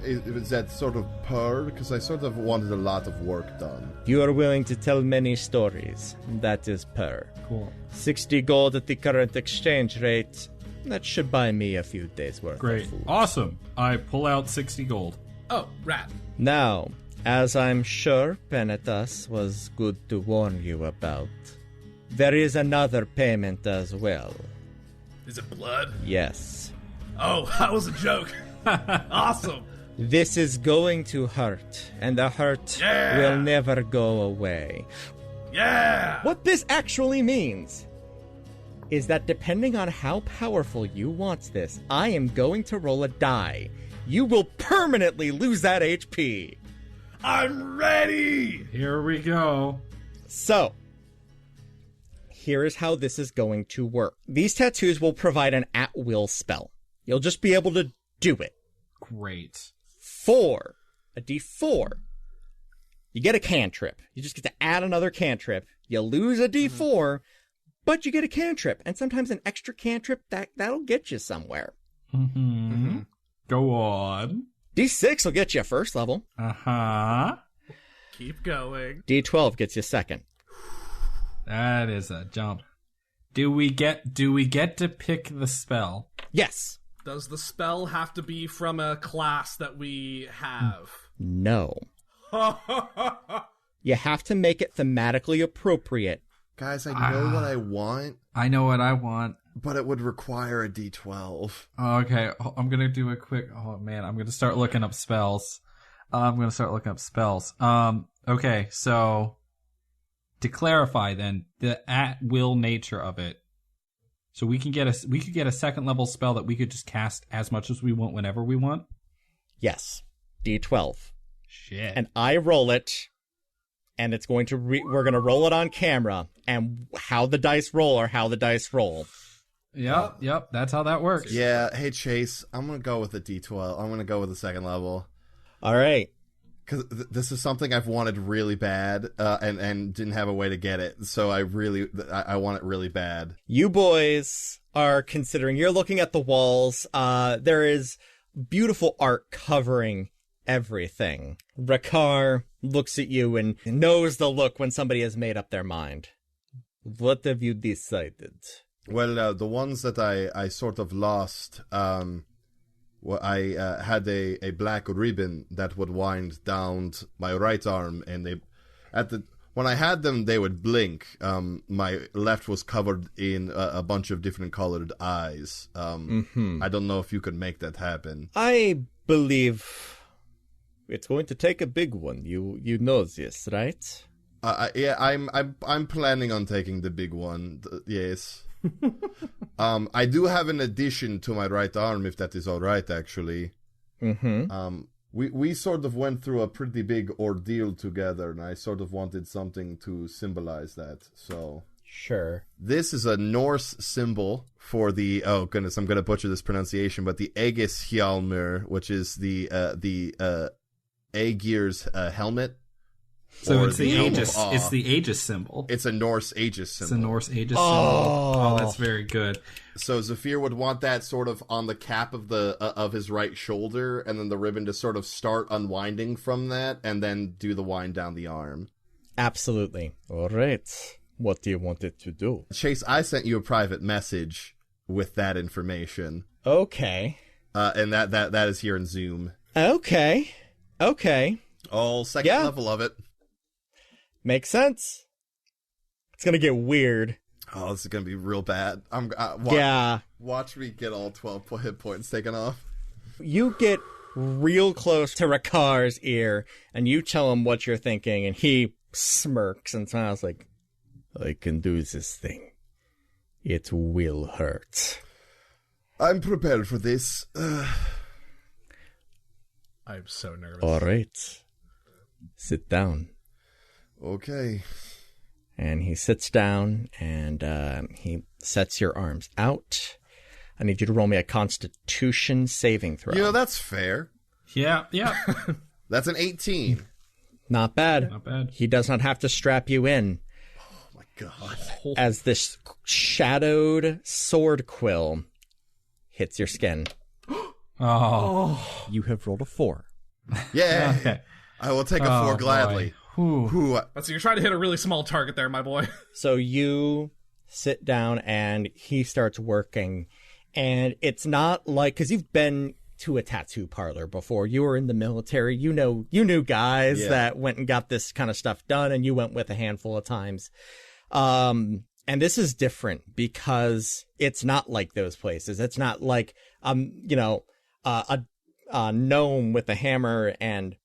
Is that sort of per? Because I sort of wanted a lot of work done. You are willing to tell many stories. That is per. Cool. 60 gold at the current exchange rate. That should buy me a few days' worth Great. of food. Awesome. I pull out 60 gold. Oh, rat. Now, as I'm sure Penitus was good to warn you about, there is another payment as well. Is it blood? Yes. Oh, that was a joke. Awesome. This is going to hurt, and the hurt Yeah. will never go away. Yeah. What this actually means is that depending on how powerful you want this, I am going to roll a die. You will permanently lose that HP. I'm ready. Here we go. So, here is how this is going to work. These tattoos will provide an at-will spell. You'll just be able to do it. Great. 4, a D4. You get a cantrip. You just get to add another cantrip. You lose a D4, but you get a cantrip. And sometimes an extra cantrip, that'll get you somewhere. Mm-hmm. Go on. D6 will get you first level. Uh-huh. Keep going. D12 gets you second. That is a jump. Do we get to pick the spell? Yes. Does the spell have to be from a class that we have? No. You have to make it thematically appropriate. Guys, I know what I want, I know what I want. but it would require a D12. Okay, I'm gonna do a quick. Oh man, I'm gonna start looking up spells. Okay, so to clarify, then the at-will nature of it. So we could get a second level spell that we could just cast as much as we want whenever we want. Yes. D12. Shit. And I roll it, and it's going to we're going to roll it on camera, and how the dice roll are how the dice roll. Yep, that's how that works. Yeah, hey Chase, I'm gonna go with a D12. I'm gonna go with the second level. All right. Because this is something I've wanted really bad, and didn't have a way to get it. So I want it really bad. You boys are considering, you're looking at the walls. There is beautiful art covering everything. Rakar looks at you and knows the look when somebody has made up their mind. What have you decided? Well, the ones that I sort of lost, well, I had a black ribbon that would wind down my right arm, and when I had them, they would blink. My left was covered in a bunch of different colored eyes. I don't know if you could make that happen. I believe it's going to take a big one. You know this, right? Yeah, I'm planning on taking the big one. Yes. I do have an addition to my right arm, if that is all right, actually. Mm-hmm. We sort of went through a pretty big ordeal together, and I sort of wanted something to symbolize that. So Sure. this is a Norse symbol for the, oh goodness, I'm going to butcher this pronunciation, but the Aegishjálmur, which is the Aegir's helmet. So or it's the helm of Aegis. awe. It's the Aegis symbol. It's a Norse Aegis symbol. It's a Norse Aegis symbol. Oh, that's very good. So Zephyr would want that sort of on the cap of of his right shoulder, and then the ribbon to sort of start unwinding from that, and then do the wind down the arm. Absolutely. All right. What do you want it to do? Chase, I sent you a private message with that information, Okay. and that is here in Zoom. Okay. All second Yeah. level of it. Makes sense. It's gonna get weird. Oh, this is gonna be real bad. Yeah. Watch me get all 12 hit points taken off. You get real close to Rakar's ear, and you tell him what you're thinking, and he smirks and smiles like, I can do this thing. It will hurt. I'm prepared for this. I'm so nervous. All right. Sit down. Okay. And he sits down, and he sets your arms out. I need you to roll me a Constitution saving throw. You know, that's fair. Yeah. That's an 18. Not bad. Not bad. He does not have to strap you in. Oh my god. As this shadowed Swordquill hits your skin. Oh. You have rolled a 4. Yeah. Okay. I will take a 4 gladly. Whew. So you're trying to hit a really small target there, my boy. So you sit down, and he starts working. And it's not like, because you've been to a tattoo parlor before. You were in the military. You knew guys that went and got this kind of stuff done, and you went with a handful of times. And this is different because it's not like those places. It's not like, a gnome with a hammer and,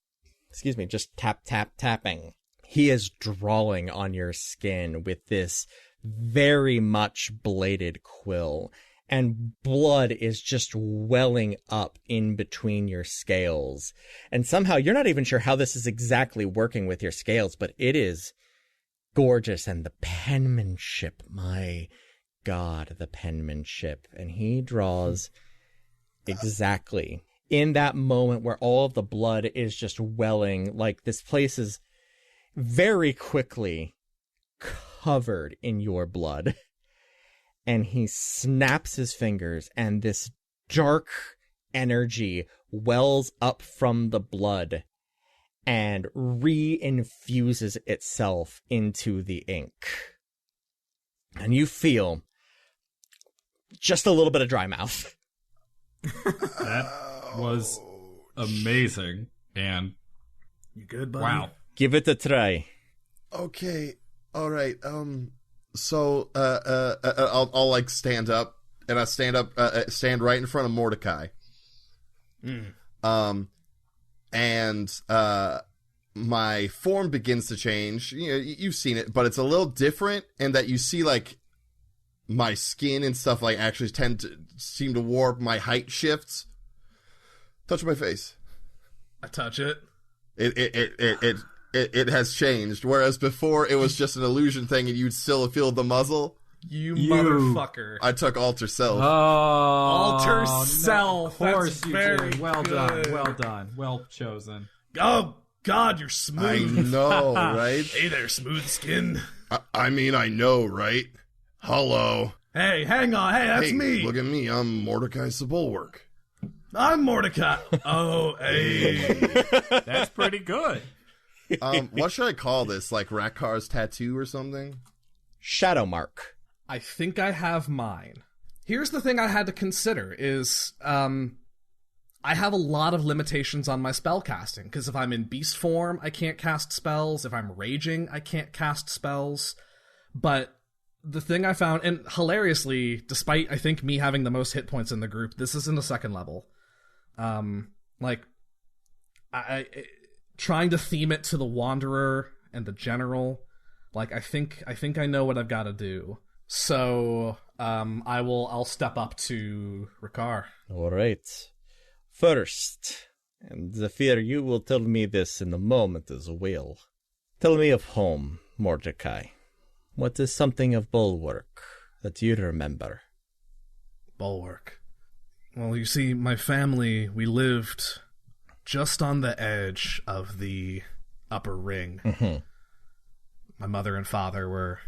just tapping. He is drawing on your skin with this very much bladed quill, and blood is just welling up in between your scales. And somehow you're not even sure how this is exactly working with your scales, but it is gorgeous. And the penmanship, my God, the penmanship. And he draws exactly in that moment where all of the blood is just welling, like this place is very quickly covered in your blood. And he snaps his fingers, and this dark energy wells up from the blood and re-infuses itself into the ink. And you feel just a little bit of dry mouth. That was amazing. And You good, buddy? wow. Give it a try. Okay, all right. So I'll like stand up, and I stand right in front of Mordecai. And my form begins to change. You know, you've seen it, but it's a little different in that you see like my skin and stuff like actually seem to warp. My height shifts. Touch my face. I touch it. It has changed. Whereas before it was just an illusion thing, and you'd still feel the muzzle. You motherfucker. I took alter self. Oh, Alter no, self. Of course That's you very did. Well good. done. Well done. Well chosen. Oh, God, you're I smooth. know, right? Hey there, smooth skin. I mean, I know, right? Hello. Hey, hang on. Hey, that's Hey, me. look at me. I'm Mordecai Sebulwark. I'm Mordecai. Oh, hey. That's pretty good. What should I call this? Like Rakar's tattoo or something? Shadow Mark. I think I have mine. Here's the thing I had to consider is, I have a lot of limitations on my spell casting, because if I'm in beast form, I can't cast spells. If I'm raging, I can't cast spells. But the thing I found, and hilariously, despite I think me having the most hit points in the group, this isn't a second level. I trying to theme it to the Wanderer and the General, like I think I know what I've got to do. So I'll step up to Ricard. All right. First, and Zephyr, you will tell me this in a moment as well. Tell me of home, Mordecai. What is something of Bulwark that you remember? Bulwark. Well, you see, my family, we lived just on the edge of the upper ring. Mm-hmm. My mother and father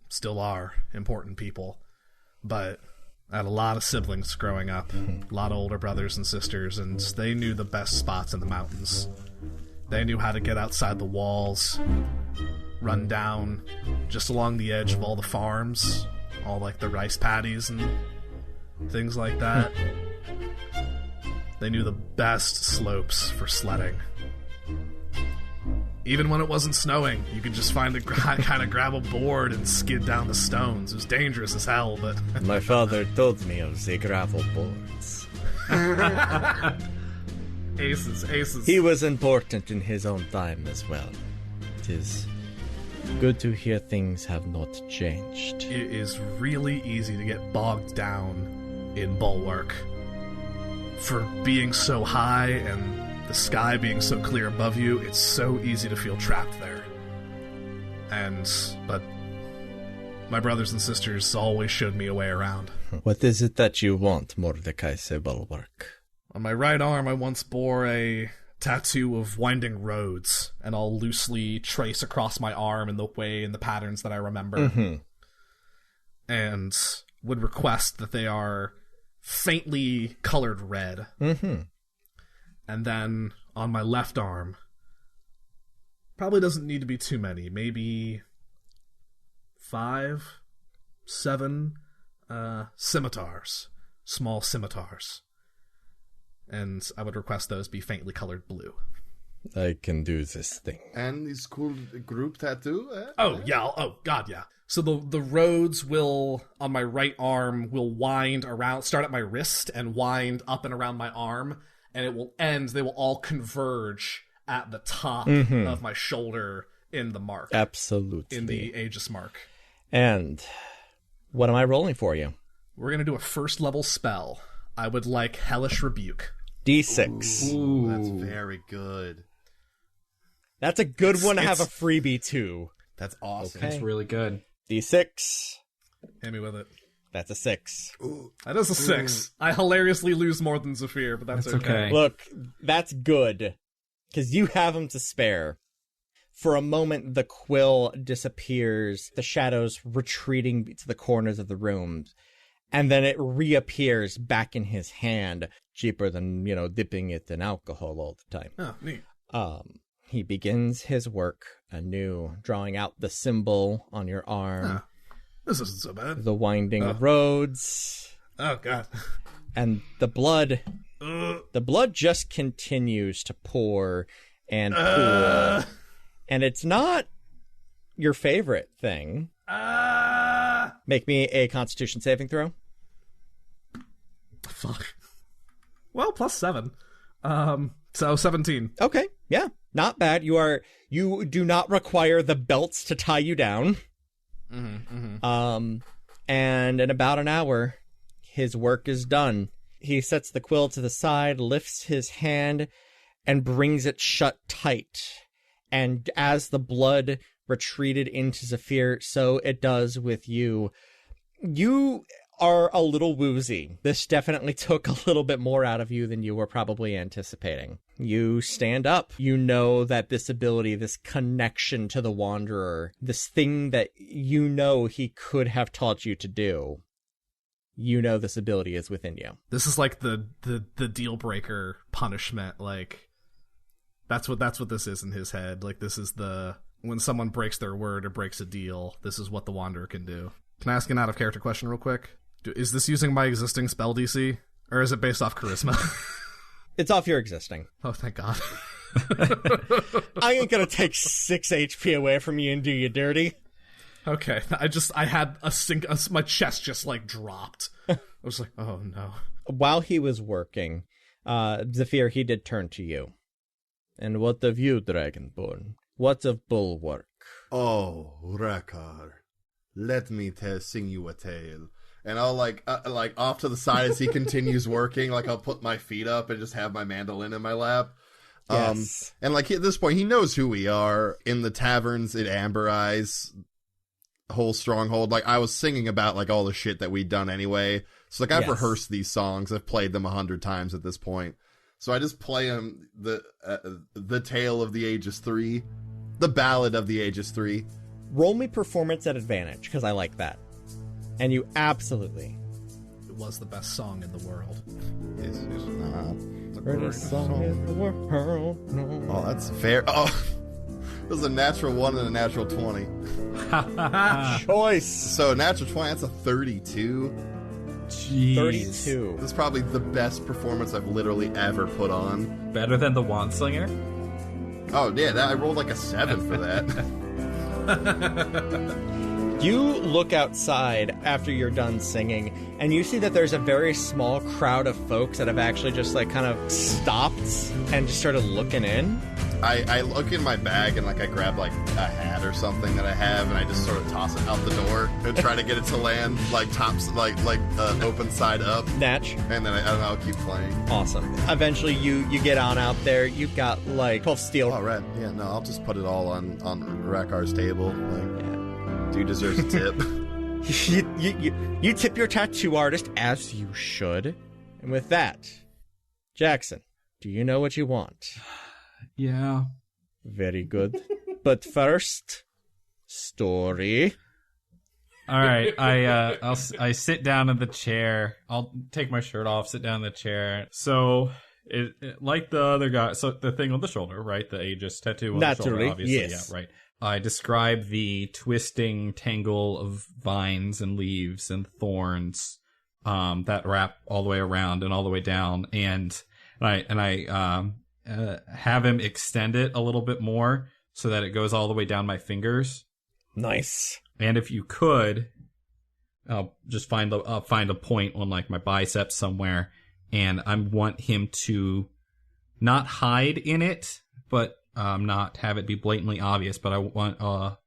still are important people, but I had a lot of siblings growing up, a lot of older brothers and sisters, and they knew the best spots in the mountains. They knew how to get outside the walls, run down just along the edge of all the farms, all like the rice paddies and things like that. They knew the best slopes for sledding. Even when it wasn't snowing, you could just find kind of grab a board and skid down the stones. It was dangerous as hell, but... My father told me of the gravel boards. Aces. He was important in his own time as well. It is good to hear things have not changed. It is really easy to get bogged down in Bulwark. For being so high and the sky being so clear above you, it's so easy to feel trapped there. But my brothers and sisters always showed me a way around. What is it that you want, Mordecai Sebulwark? On my right arm, I once bore a tattoo of winding roads, and I'll loosely trace across my arm in the way and the patterns that I remember. Mm-hmm. And would request that they are faintly colored red. Mm-hmm. And then on my left arm, probably doesn't need to be too many, maybe 5, 7 scimitars, small scimitars. And I would request those be faintly colored blue. I can do this thing. And this cool group tattoo? Oh, yeah. Oh, God, yeah. So the roads will, on my right arm, will wind around, start at my wrist and wind up and around my arm. And it will end, they will all converge at the top of my shoulder in the mark. Absolutely. In the Aegis mark. And what am I rolling for you? We're going to do a first level spell. I would like Hellish Rebuke. D6. Ooh, that's very good. That's a good one to have a freebie too. That's awesome. Okay. That's really good. D6. Hit me with it. That's a 6. That is a 6. I hilariously lose more than Zephyr, but that's okay. Look, that's good. Because you have them to spare. For a moment, the quill disappears, the shadows retreating to the corners of the room. and then it reappears back in his hand, cheaper than, dipping it in alcohol all the time. Oh, neat. He begins his work anew, drawing out the symbol on your arm. This isn't so bad. The winding roads. Oh, God. And the blood just continues to pour and pool. And it's not your favorite thing. Make me a Constitution saving throw. Fuck. Well, plus 7. So 17. Okay, yeah, not bad. You do not require the belts to tie you down. And in about an hour, his work is done. He sets the quill to the side, lifts his hand, and brings it shut tight. And as the blood retreated into Zephyr, so it does with you. You are a little woozy. This definitely took a little bit more out of you than you were probably anticipating. You stand up. You know that this ability, this connection to the Wanderer, this thing that he could have taught you to do, this ability is within you. This is like the deal breaker punishment. Like, that's what this is in his head. Like, this is when someone breaks their word or breaks a deal, this is what the Wanderer can do. Can I ask an out-of-character question real quick? Is this using my existing spell DC? Or is it based off charisma? It's off your existing. Oh, thank God. I ain't gonna take 6 HP away from you and do you dirty. Okay, I had my chest just, like, dropped. I was like, oh, no. While he was working, Zephyr, he did turn to you. And what of you, Dragonborn? What of Bulwark? Oh, Rakar, let me sing you a tale. And I'll like off to the side as he continues working, like I'll put my feet up and just have my mandolin in my lap. Yes. And like at this point, he knows who we are in the taverns at Amber Eyes whole stronghold. Like I was singing about like all the shit that we'd done anyway. So like I've rehearsed these songs. I've played them 100 times at this point. So I just play him the Tale of the Aegis 3, the Ballad of the Aegis 3. Roll me performance at advantage, because I like that. And you absolutely. It was the best song in the world. It's not the Greatest song in the world. No. Oh, that's fair. Oh, it was a natural 1 and a natural 20. Choice. So natural 20, that's a 32. Jeez. 32. This is probably the best performance I've literally ever put on. Better than the Wand Slinger? Oh, yeah, I rolled like a 7 for that. You look outside after you're done singing, and you see that there's a very small crowd of folks that have actually just like kind of stopped and just started looking in. I look in my bag and like I grab like a hat or something that I have, and I just sort of toss it out the door and try to get it to land like tops, like open side up. Natch. And then I don't know, I'll keep playing. Awesome. Eventually you get on out there. You've got like 12 steel. Oh, right. Yeah, no, I'll just put it all on Rakar's table. Like, dude deserves a tip. you tip your tattoo artist as you should. And with that, Jackson, do you know what you want? Yeah. Very good. But first, story. All right, I sit down in the chair. I'll take my shirt off, sit down in the chair. So, like the other guy, so the thing on the shoulder, right? The Aegis tattoo on the shoulder, obviously. Yes. Yeah, right. I describe the twisting tangle of vines and leaves and thorns that wrap all the way around and all the way down, and I have him extend it a little bit more so that it goes all the way down my fingers. Nice. And if you could, just find a point on like my biceps somewhere, and I want him to not hide in it, but not have it be blatantly obvious. But I want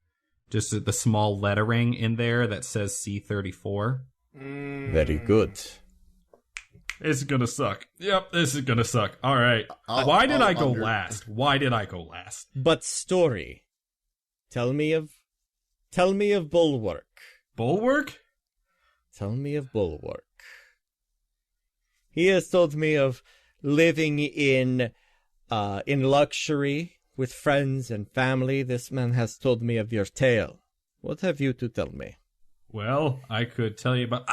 just the small lettering in there that says C34. Very good. It's gonna suck. Yep, this is gonna suck. All right. Why did I go last? But story. Tell me of Bulwark. Bulwark? Tell me of Bulwark. He has told me of living in luxury with friends and family. This man has told me of your tale. What have you to tell me? Well, I could tell you about...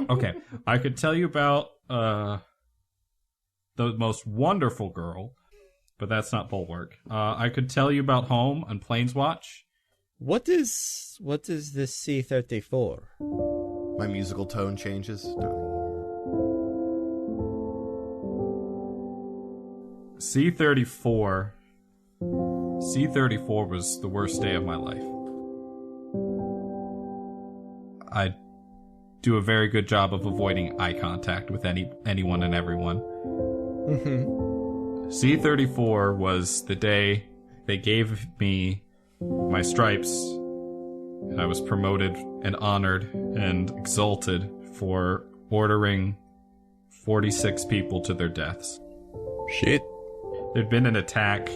Okay, I could tell you about the most wonderful girl, but that's not Bulwark. I could tell you about home and Planeswatch. What is this C-34? My musical tone changes. C-34 was the worst day of my life. I do a very good job of avoiding eye contact with anyone and everyone. Mm-hmm. C-34 was the day they gave me my stripes, and I was promoted and honored and exalted for ordering 46 people to their deaths. Shit. There'd been an attack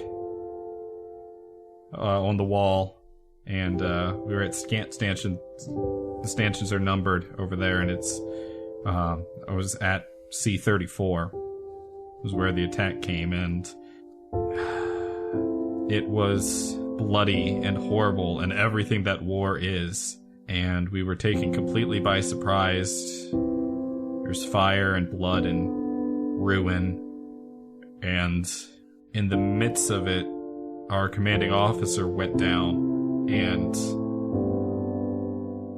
on the wall, and we were at stanchions. The stanchions are numbered over there, and it's I was at C-34 was where the attack came, and it was bloody and horrible and everything that war is, and we were taken completely by surprise. There's fire and blood and ruin, and in the midst of it, our commanding officer went down, and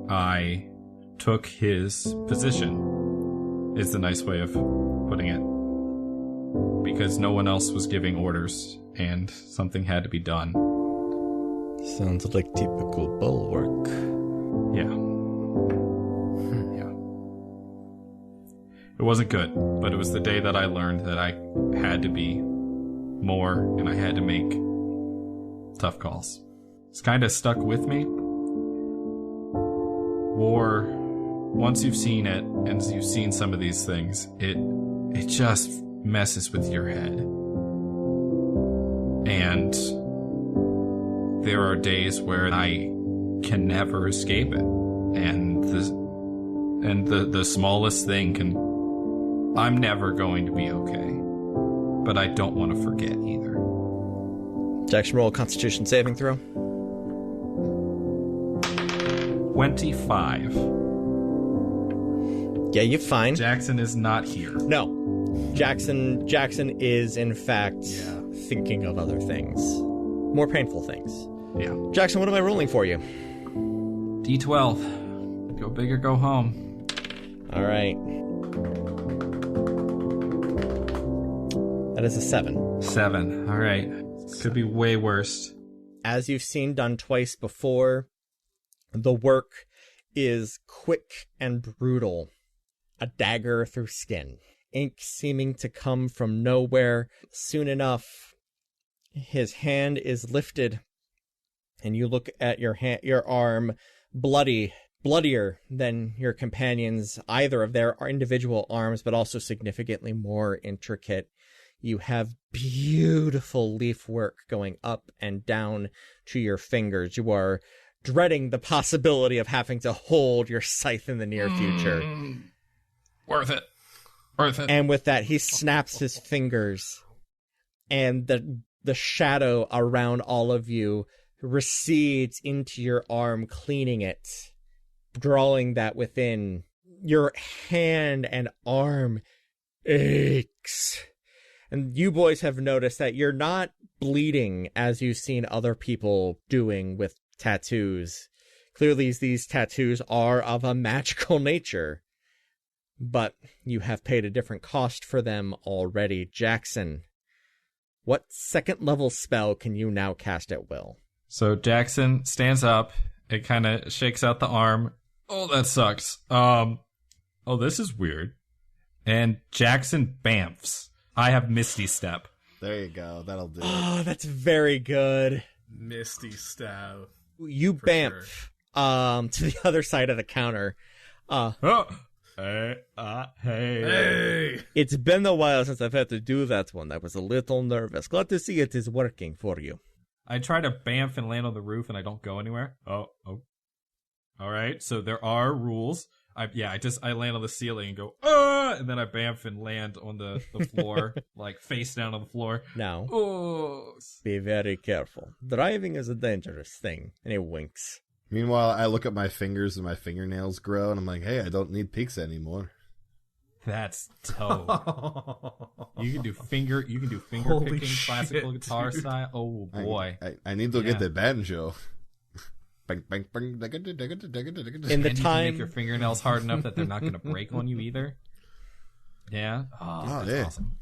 I took his position, is the nice way of putting it. Because no one else was giving orders, and something had to be done. Sounds like typical Bulwark. Yeah. Yeah. It wasn't good, but it was the day that I learned that I had to be more, and I had to make tough calls. It's kind of stuck with me. War, once you've seen it, and you've seen some of these things, it just messes with your head. And there are days where I can never escape it. And the smallest thing I'm never going to be okay. But I don't want to forget either. Jackson, roll a Constitution saving throw. 25. Yeah, you're fine. Jackson is not here. No. Jackson is, in fact, thinking of other things. More painful things. Yeah. Jackson, what am I rolling for you? D12. Go big or go home. All right. That is a 7. 7. All right. Could be way worse. As you've seen done twice before, the work is quick and brutal. A dagger through skin. Ink seeming to come from nowhere. Soon enough, his hand is lifted, and you look at your arm, bloodier than your companions, either of their individual arms, but also significantly more intricate. You have beautiful leaf work going up and down to your fingers. You are dreading the possibility of having to hold your scythe in the near future. Worth it. Worth it. And with that, he snaps his fingers, and the shadow around all of you recedes into your arm, cleaning it, drawing that within. Your hand and arm aches. And you boys have noticed that you're not bleeding as you've seen other people doing with tattoos. Clearly, these tattoos are of a magical nature. But you have paid a different cost for them already. Jackson, what second level spell can you now cast at will? So Jackson stands up and kind of shakes out the arm. Oh, that sucks. Oh, this is weird. And Jackson bamfs. I have Misty Step. There you go. That'll do it. Oh, that's very good. Misty Step. You bamf to the other side of the counter. Hey. It's been a while since I've had to do that one. I was a little nervous. Glad to see it is working for you. I try to bamf and land on the roof, and I don't go anywhere. Oh. All right, so there are rules. I land on the ceiling and go, and then I bamf and land on the floor, like face down on the floor. Now, be very careful. Driving is a dangerous thing. And he winks. Meanwhile, I look at my fingers and my fingernails grow, and I'm like, hey, I don't need peaks anymore. That's dope. You can do finger Holy picking, shit, classical guitar dude. style. Oh boy. I need to get Yeah. the banjo. Bang, bang, bang, In the And you can time, make your fingernails hard enough that they're not going to break on you either. Yeah. Oh, that's yeah. awesome.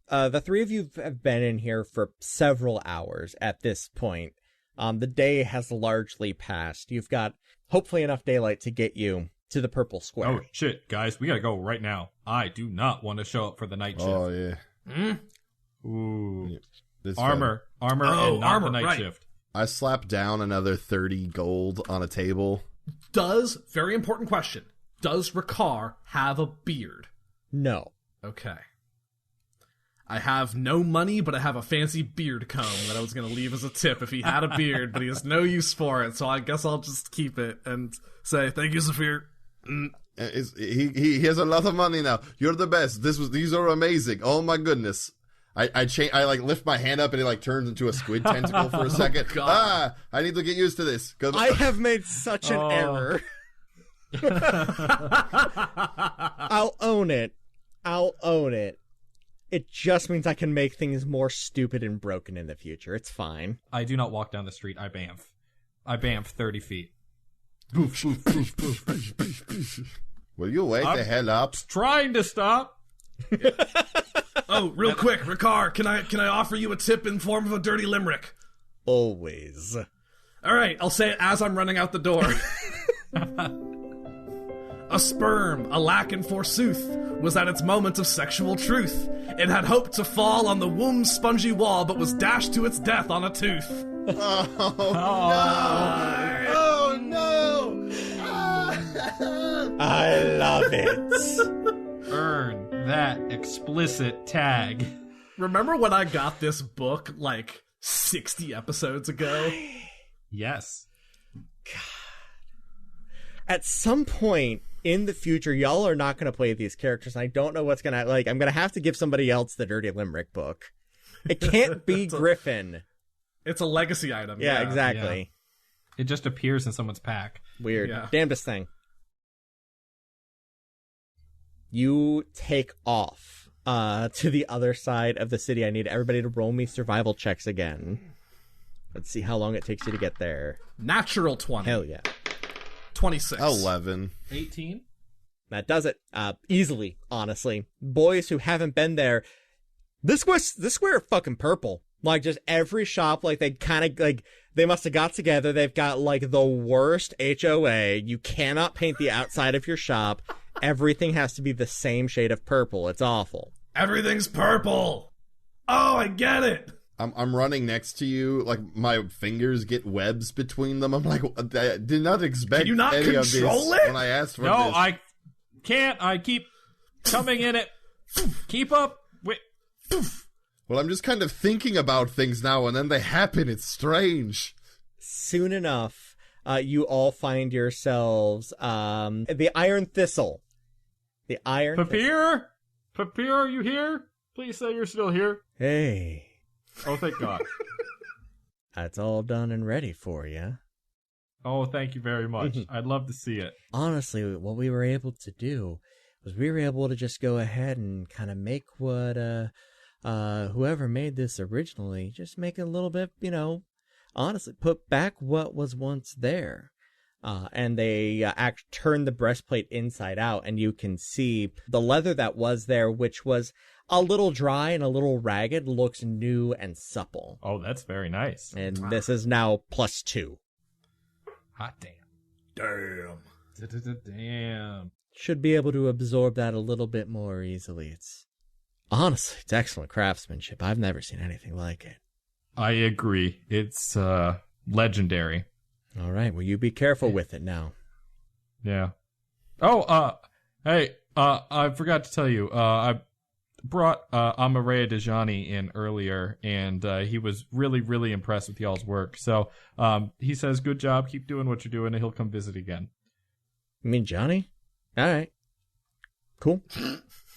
the three of you have been in here for several hours at this point. The day has largely passed. You've got hopefully enough daylight to get you to the purple square. Oh shit, guys, we gotta go right now. I do not want to show up for the night shift. Oh, yeah. Ooh. This Armor, Oh, and not armor, the night right. shift. I slapped down another 30 gold on a table. Very important question, does Ricard have a beard? No. Okay. I have no money, but I have a fancy beard comb that I was going to leave as a tip if he had a beard, but he has no use for it, so I guess I'll just keep it and say, thank you, Zafir. He has a lot of money now. You're the best. These are amazing. Oh my goodness. I like lift my hand up and it like turns into a squid tentacle for a second. God. I need to get used to this. 'Cause I have made such an error. I'll own it. It just means I can make things more stupid and broken in the future. It's fine. I do not walk down the street. I bamf 30 feet. Will you wake the hell up? Trying to stop. Oh, real quick, Ricard, can I offer you a tip in form of a dirty limerick? Always. All right, I'll say it as I'm running out the door. A sperm, a lacking forsooth, was at its moment of sexual truth. It had hoped to fall on the womb's spongy wall, but was dashed to its death on a tooth. Oh no! I love it. Earn that explicit tag. Remember when I got this book, like, 60 episodes ago? Yes. At some point in the future, y'all are not going to play these characters. I don't know what's going to, like, I'm going to have to give somebody else the Dirty Limerick book. It can't be Griffin. It's a legacy item. Yeah, exactly. It just appears in someone's pack. Weird. Yeah. Damnedest thing. You take off to the other side of the city. I need everybody to roll me survival checks again. Let's see how long it takes you to get there. Natural 20. Hell yeah. 26. 11. 18? That does it. Easily, honestly. Boys who haven't been there, this square fucking purple. Like, just every shop, like, they kind of, like, they must have got together. They've got, like, the worst HOA. You cannot paint the outside of your shop. Everything has to be the same shade of purple. It's awful. Everything's purple. Oh, I get it. I'm running next to you, like my fingers get webs between them. I'm like, I did not expect Can you not any of this control it? when I asked for No, this. I can't. I keep coming in it. Keep up. Wait. Well, I'm just kind of thinking about things now, and then they happen. It's strange. Soon enough, you all find yourselves the Iron Thistle. The Iron Thistle. Papier? Papier, are you here? Please say you're still here. Hey. Oh, thank God. That's all done and ready for you. Oh, thank you very much. I'd love to see it. Honestly, what we were able to do was we were able to just go ahead and kind of make what whoever made this originally, just make it a little bit, honestly, put back what was once there. And they turn the breastplate inside out, and you can see the leather that was there, which was a little dry and a little ragged, looks new and supple. Oh, that's very nice. And this is now +2. Hot damn. Damn. Should be able to absorb that a little bit more easily. Honestly, it's excellent craftsmanship. I've never seen anything like it. I agree. It's legendary. All right, well, you be careful with it now. Yeah. Oh, hey, I forgot to tell you, I brought Amareya Dejani in earlier, and he was really, really impressed with y'all's work. So he says, good job, keep doing what you're doing, and he'll come visit again. You mean Johnny? All right. Cool.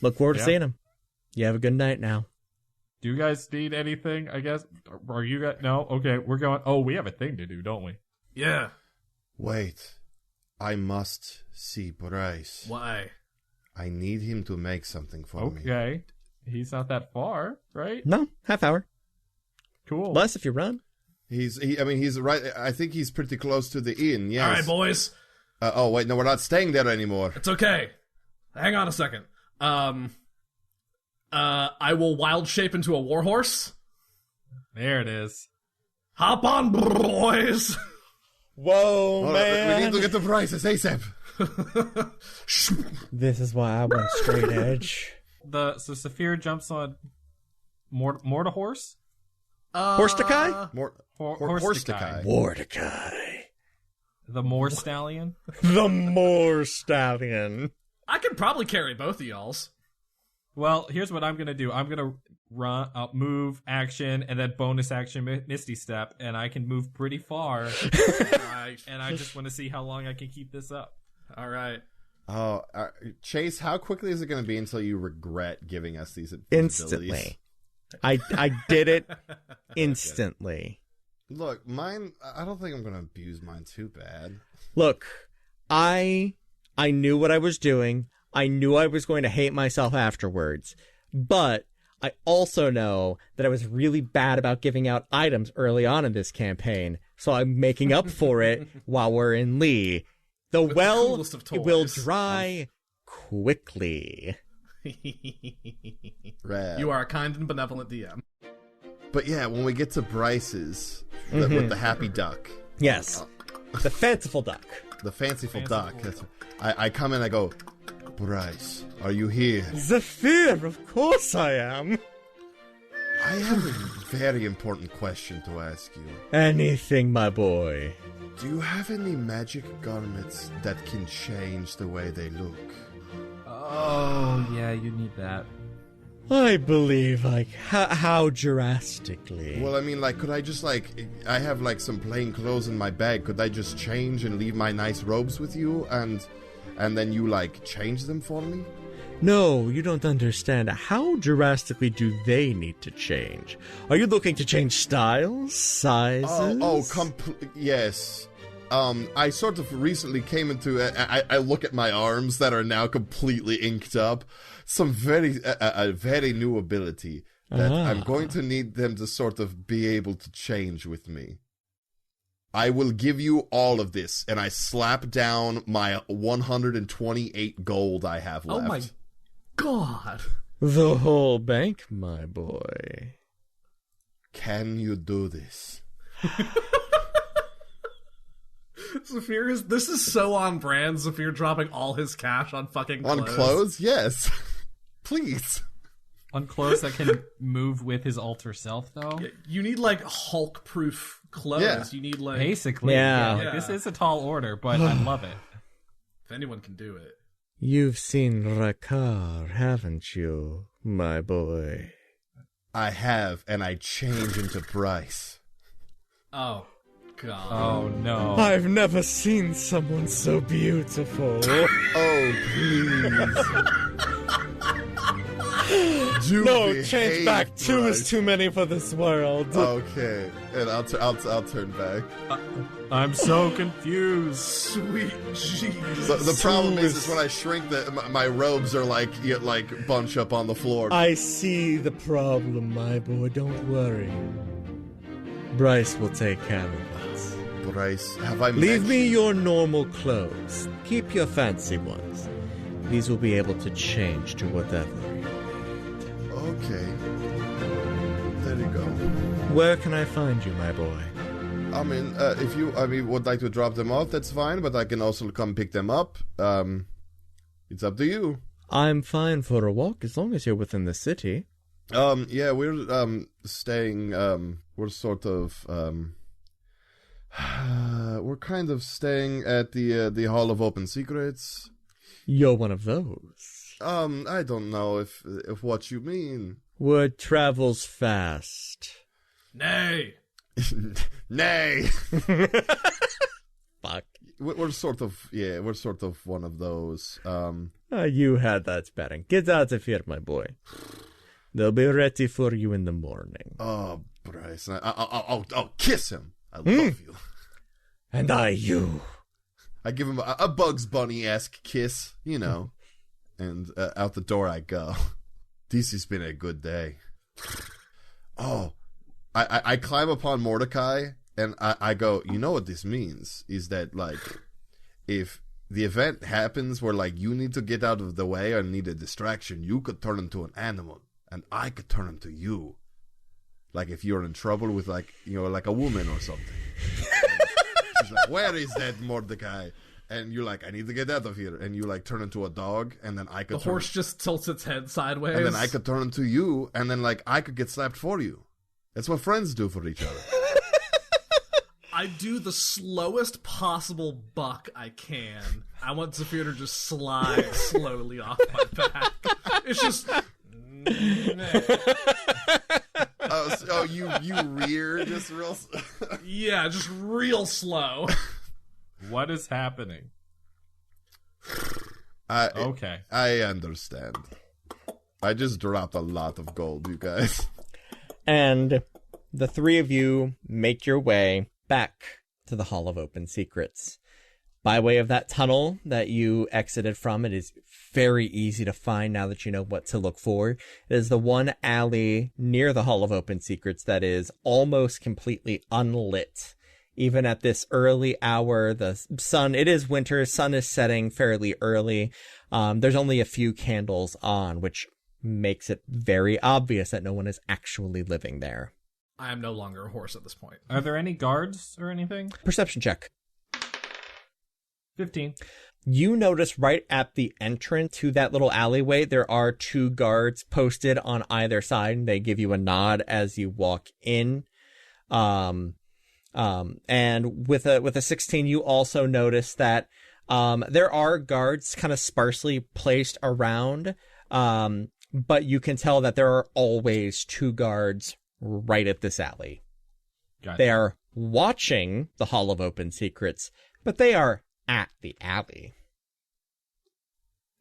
Look forward to seeing him. You have a good night now. Do you guys need anything, I guess? Are you guys? No? Okay, we're going. Oh, we have a thing to do, don't we? Yeah. Wait. I must see Bryce. Why? I need him to make something for me. Okay. He's not that far, right? No, half hour. Cool. Less if you run. He's right. I think he's pretty close to the inn. Yes. All right, boys. Oh wait, no, we're not staying there anymore. It's okay. Hang on a second. I will wild shape into a warhorse. There it is. Hop on, boys. Whoa, Oh, man. we need to get the prices ASAP. This is why I went straight edge. So Saphir jumps on Mortahorse? Horstakai? Horstakai. Mordecai. The Moor Stallion? The Moor Stallion. I could probably carry both of y'all's. Well, here's what I'm going to do. I'm going to run, move, action, and then bonus action Misty Step, and I can move pretty far. Right. And I just want to see how long I can keep this up. All right. Oh, Chase, how quickly is it going to be until you regret giving us these Instantly. I did it instantly. Look, mine, I don't think I'm going to abuse mine too bad. Look, I knew what I was doing. I knew I was going to hate myself afterwards. But I also know that I was really bad about giving out items early on in this campaign. So I'm making up for it while we're in Lee. The well coolest of toys. will dry quickly. Rad. You are a kind and benevolent DM. But yeah, when we get to Bryce's, with the happy duck, Yes. The fanciful duck. the fanciful duck, I come in, I go, Bryce, are you here? Zephyr, of course I am. I have a very important question to ask you. Anything, my boy. Do you have any magic garments that can change the way they look? Oh, yeah, you need that. I believe, how drastically? Well, I mean, could I just, I have, some plain clothes in my bag. Could I just change and leave my nice robes with you, and then you, change them for me? No, you don't understand. How drastically do they need to change? Are you looking to change styles, sizes? Yes. I sort of recently came into I look at my arms that are now completely inked up. Some a very new ability that I'm going to need them to sort of be able to change with me. I will give you all of this, and I slap down my 128 gold I have left. Oh my god. The whole bank, my boy. Can you do this? Zephyr this is so on brand. Zephyr dropping all his cash on fucking clothes. On clothes? Yes. Please. On clothes that can move with his alter self, though? You need, Hulk-proof clothes. Yeah. You need, Basically, Yeah. this is a tall order, but I love it. If anyone can do it. You've seen Rakar, haven't you, my boy? I have, and I change into Bryce. Oh, god. Oh, no. I've never seen someone so beautiful. Oh, please. Do No, behave, change back. 2 is Bryce. too many for this world. Okay, and I'll turn back. I'm so confused. Sweet Jesus. The problem is when I shrink, my robes are bunch up on the floor. I see the problem, my boy. Don't worry. Bryce will take care of us. Bryce, have I Leave me mentioned- your normal clothes. Keep your fancy ones. These will be able to change to whatever you need. Okay. There you go. Where can I find you, my boy? I mean, if you would like to drop them off, that's fine, but I can also come pick them up. It's up to you. I'm fine for a walk as long as you're within the city. Yeah, we're staying, we're sort of, we're kind of staying at the Hall of Open Secrets. You're one of those. I don't know if what you mean. Word travels fast. Nay. Nay. Fuck. We're sort of one of those. You had that betting. Get out of here, my boy. They'll be ready for you in the morning. Oh, Bryce, I'll kiss him. I love you. And I you. I give him a Bugs Bunny-esque kiss, you know, and out the door I go. This has been a good day. Oh, I climb upon Mordecai, and I go, you know what this means? Is that, like, if the event happens where, like, you need to get out of the way or need a distraction, you could turn into an animal, and I could turn into you. Like, if you're in trouble with, like, you know, like a woman or something. She's like, where is that Mordecai? And you're like, I need to get out of here. And you, like, turn into a dog, and then I could The horse just tilts its head sideways. And then I could turn into you, and then, like, I could get slapped for you. That's what friends do for each other. I do the slowest possible buck I can. I want Zephyr to just slide slowly off my back. It's just... Oh, you rear just real... Yeah, just real slow. What is happening? Okay. I understand. I just dropped a lot of gold, you guys. And the three of you make your way back to the Hall of Open Secrets. By way of that tunnel that you exited from, it is very easy to find now that you know what to look for. It is the one alley near the Hall of Open Secrets that is almost completely unlit. Even at this early hour, the sun, it is winter, sun is setting fairly early. There's only a few candles on, which makes it very obvious that no one is actually living there. I am no longer a horse at this point. Are there any guards or anything? Perception check. 15. You notice right at the entrance to that little alleyway, there are 2 guards posted on either side. They give you a nod as you walk in. And with a 16, you also notice that there are guards kind of sparsely placed around, but you can tell that there are always 2 guards right at this alley. Gotcha. They are watching the Hall of Open Secrets, but they are at the alley.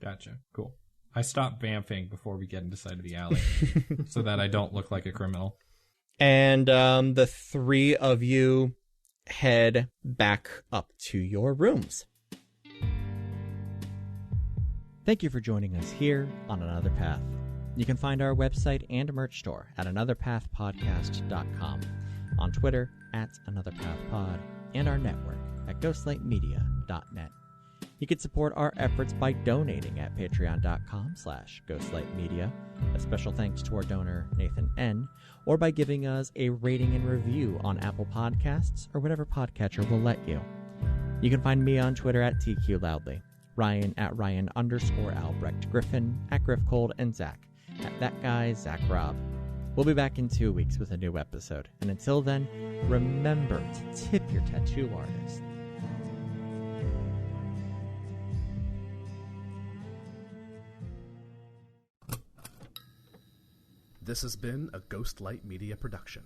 Gotcha. Cool. I stop vamping before we get into sight of the alley so that I don't look like a criminal. And the 3 of you head back up to your rooms. Thank you for joining us here on Another Path. You can find our website and merch store at anotherpathpodcast.com, on Twitter at anotherpathpod, and our network at ghostlightmedia.net. You can support our efforts by donating at patreon.com/ghostlightmedia. A special thanks to our donor, Nathan N., or by giving us a rating and review on Apple Podcasts or whatever podcatcher will let you. You can find me on Twitter at TQLoudly, Ryan at Ryan_Albrecht, Griffin at GriffCold, and Zach at That Guy Zach Robb. We'll be back in 2 weeks with a new episode, and until then, remember to tip your tattoo artist. This has been a Ghostlight Media production.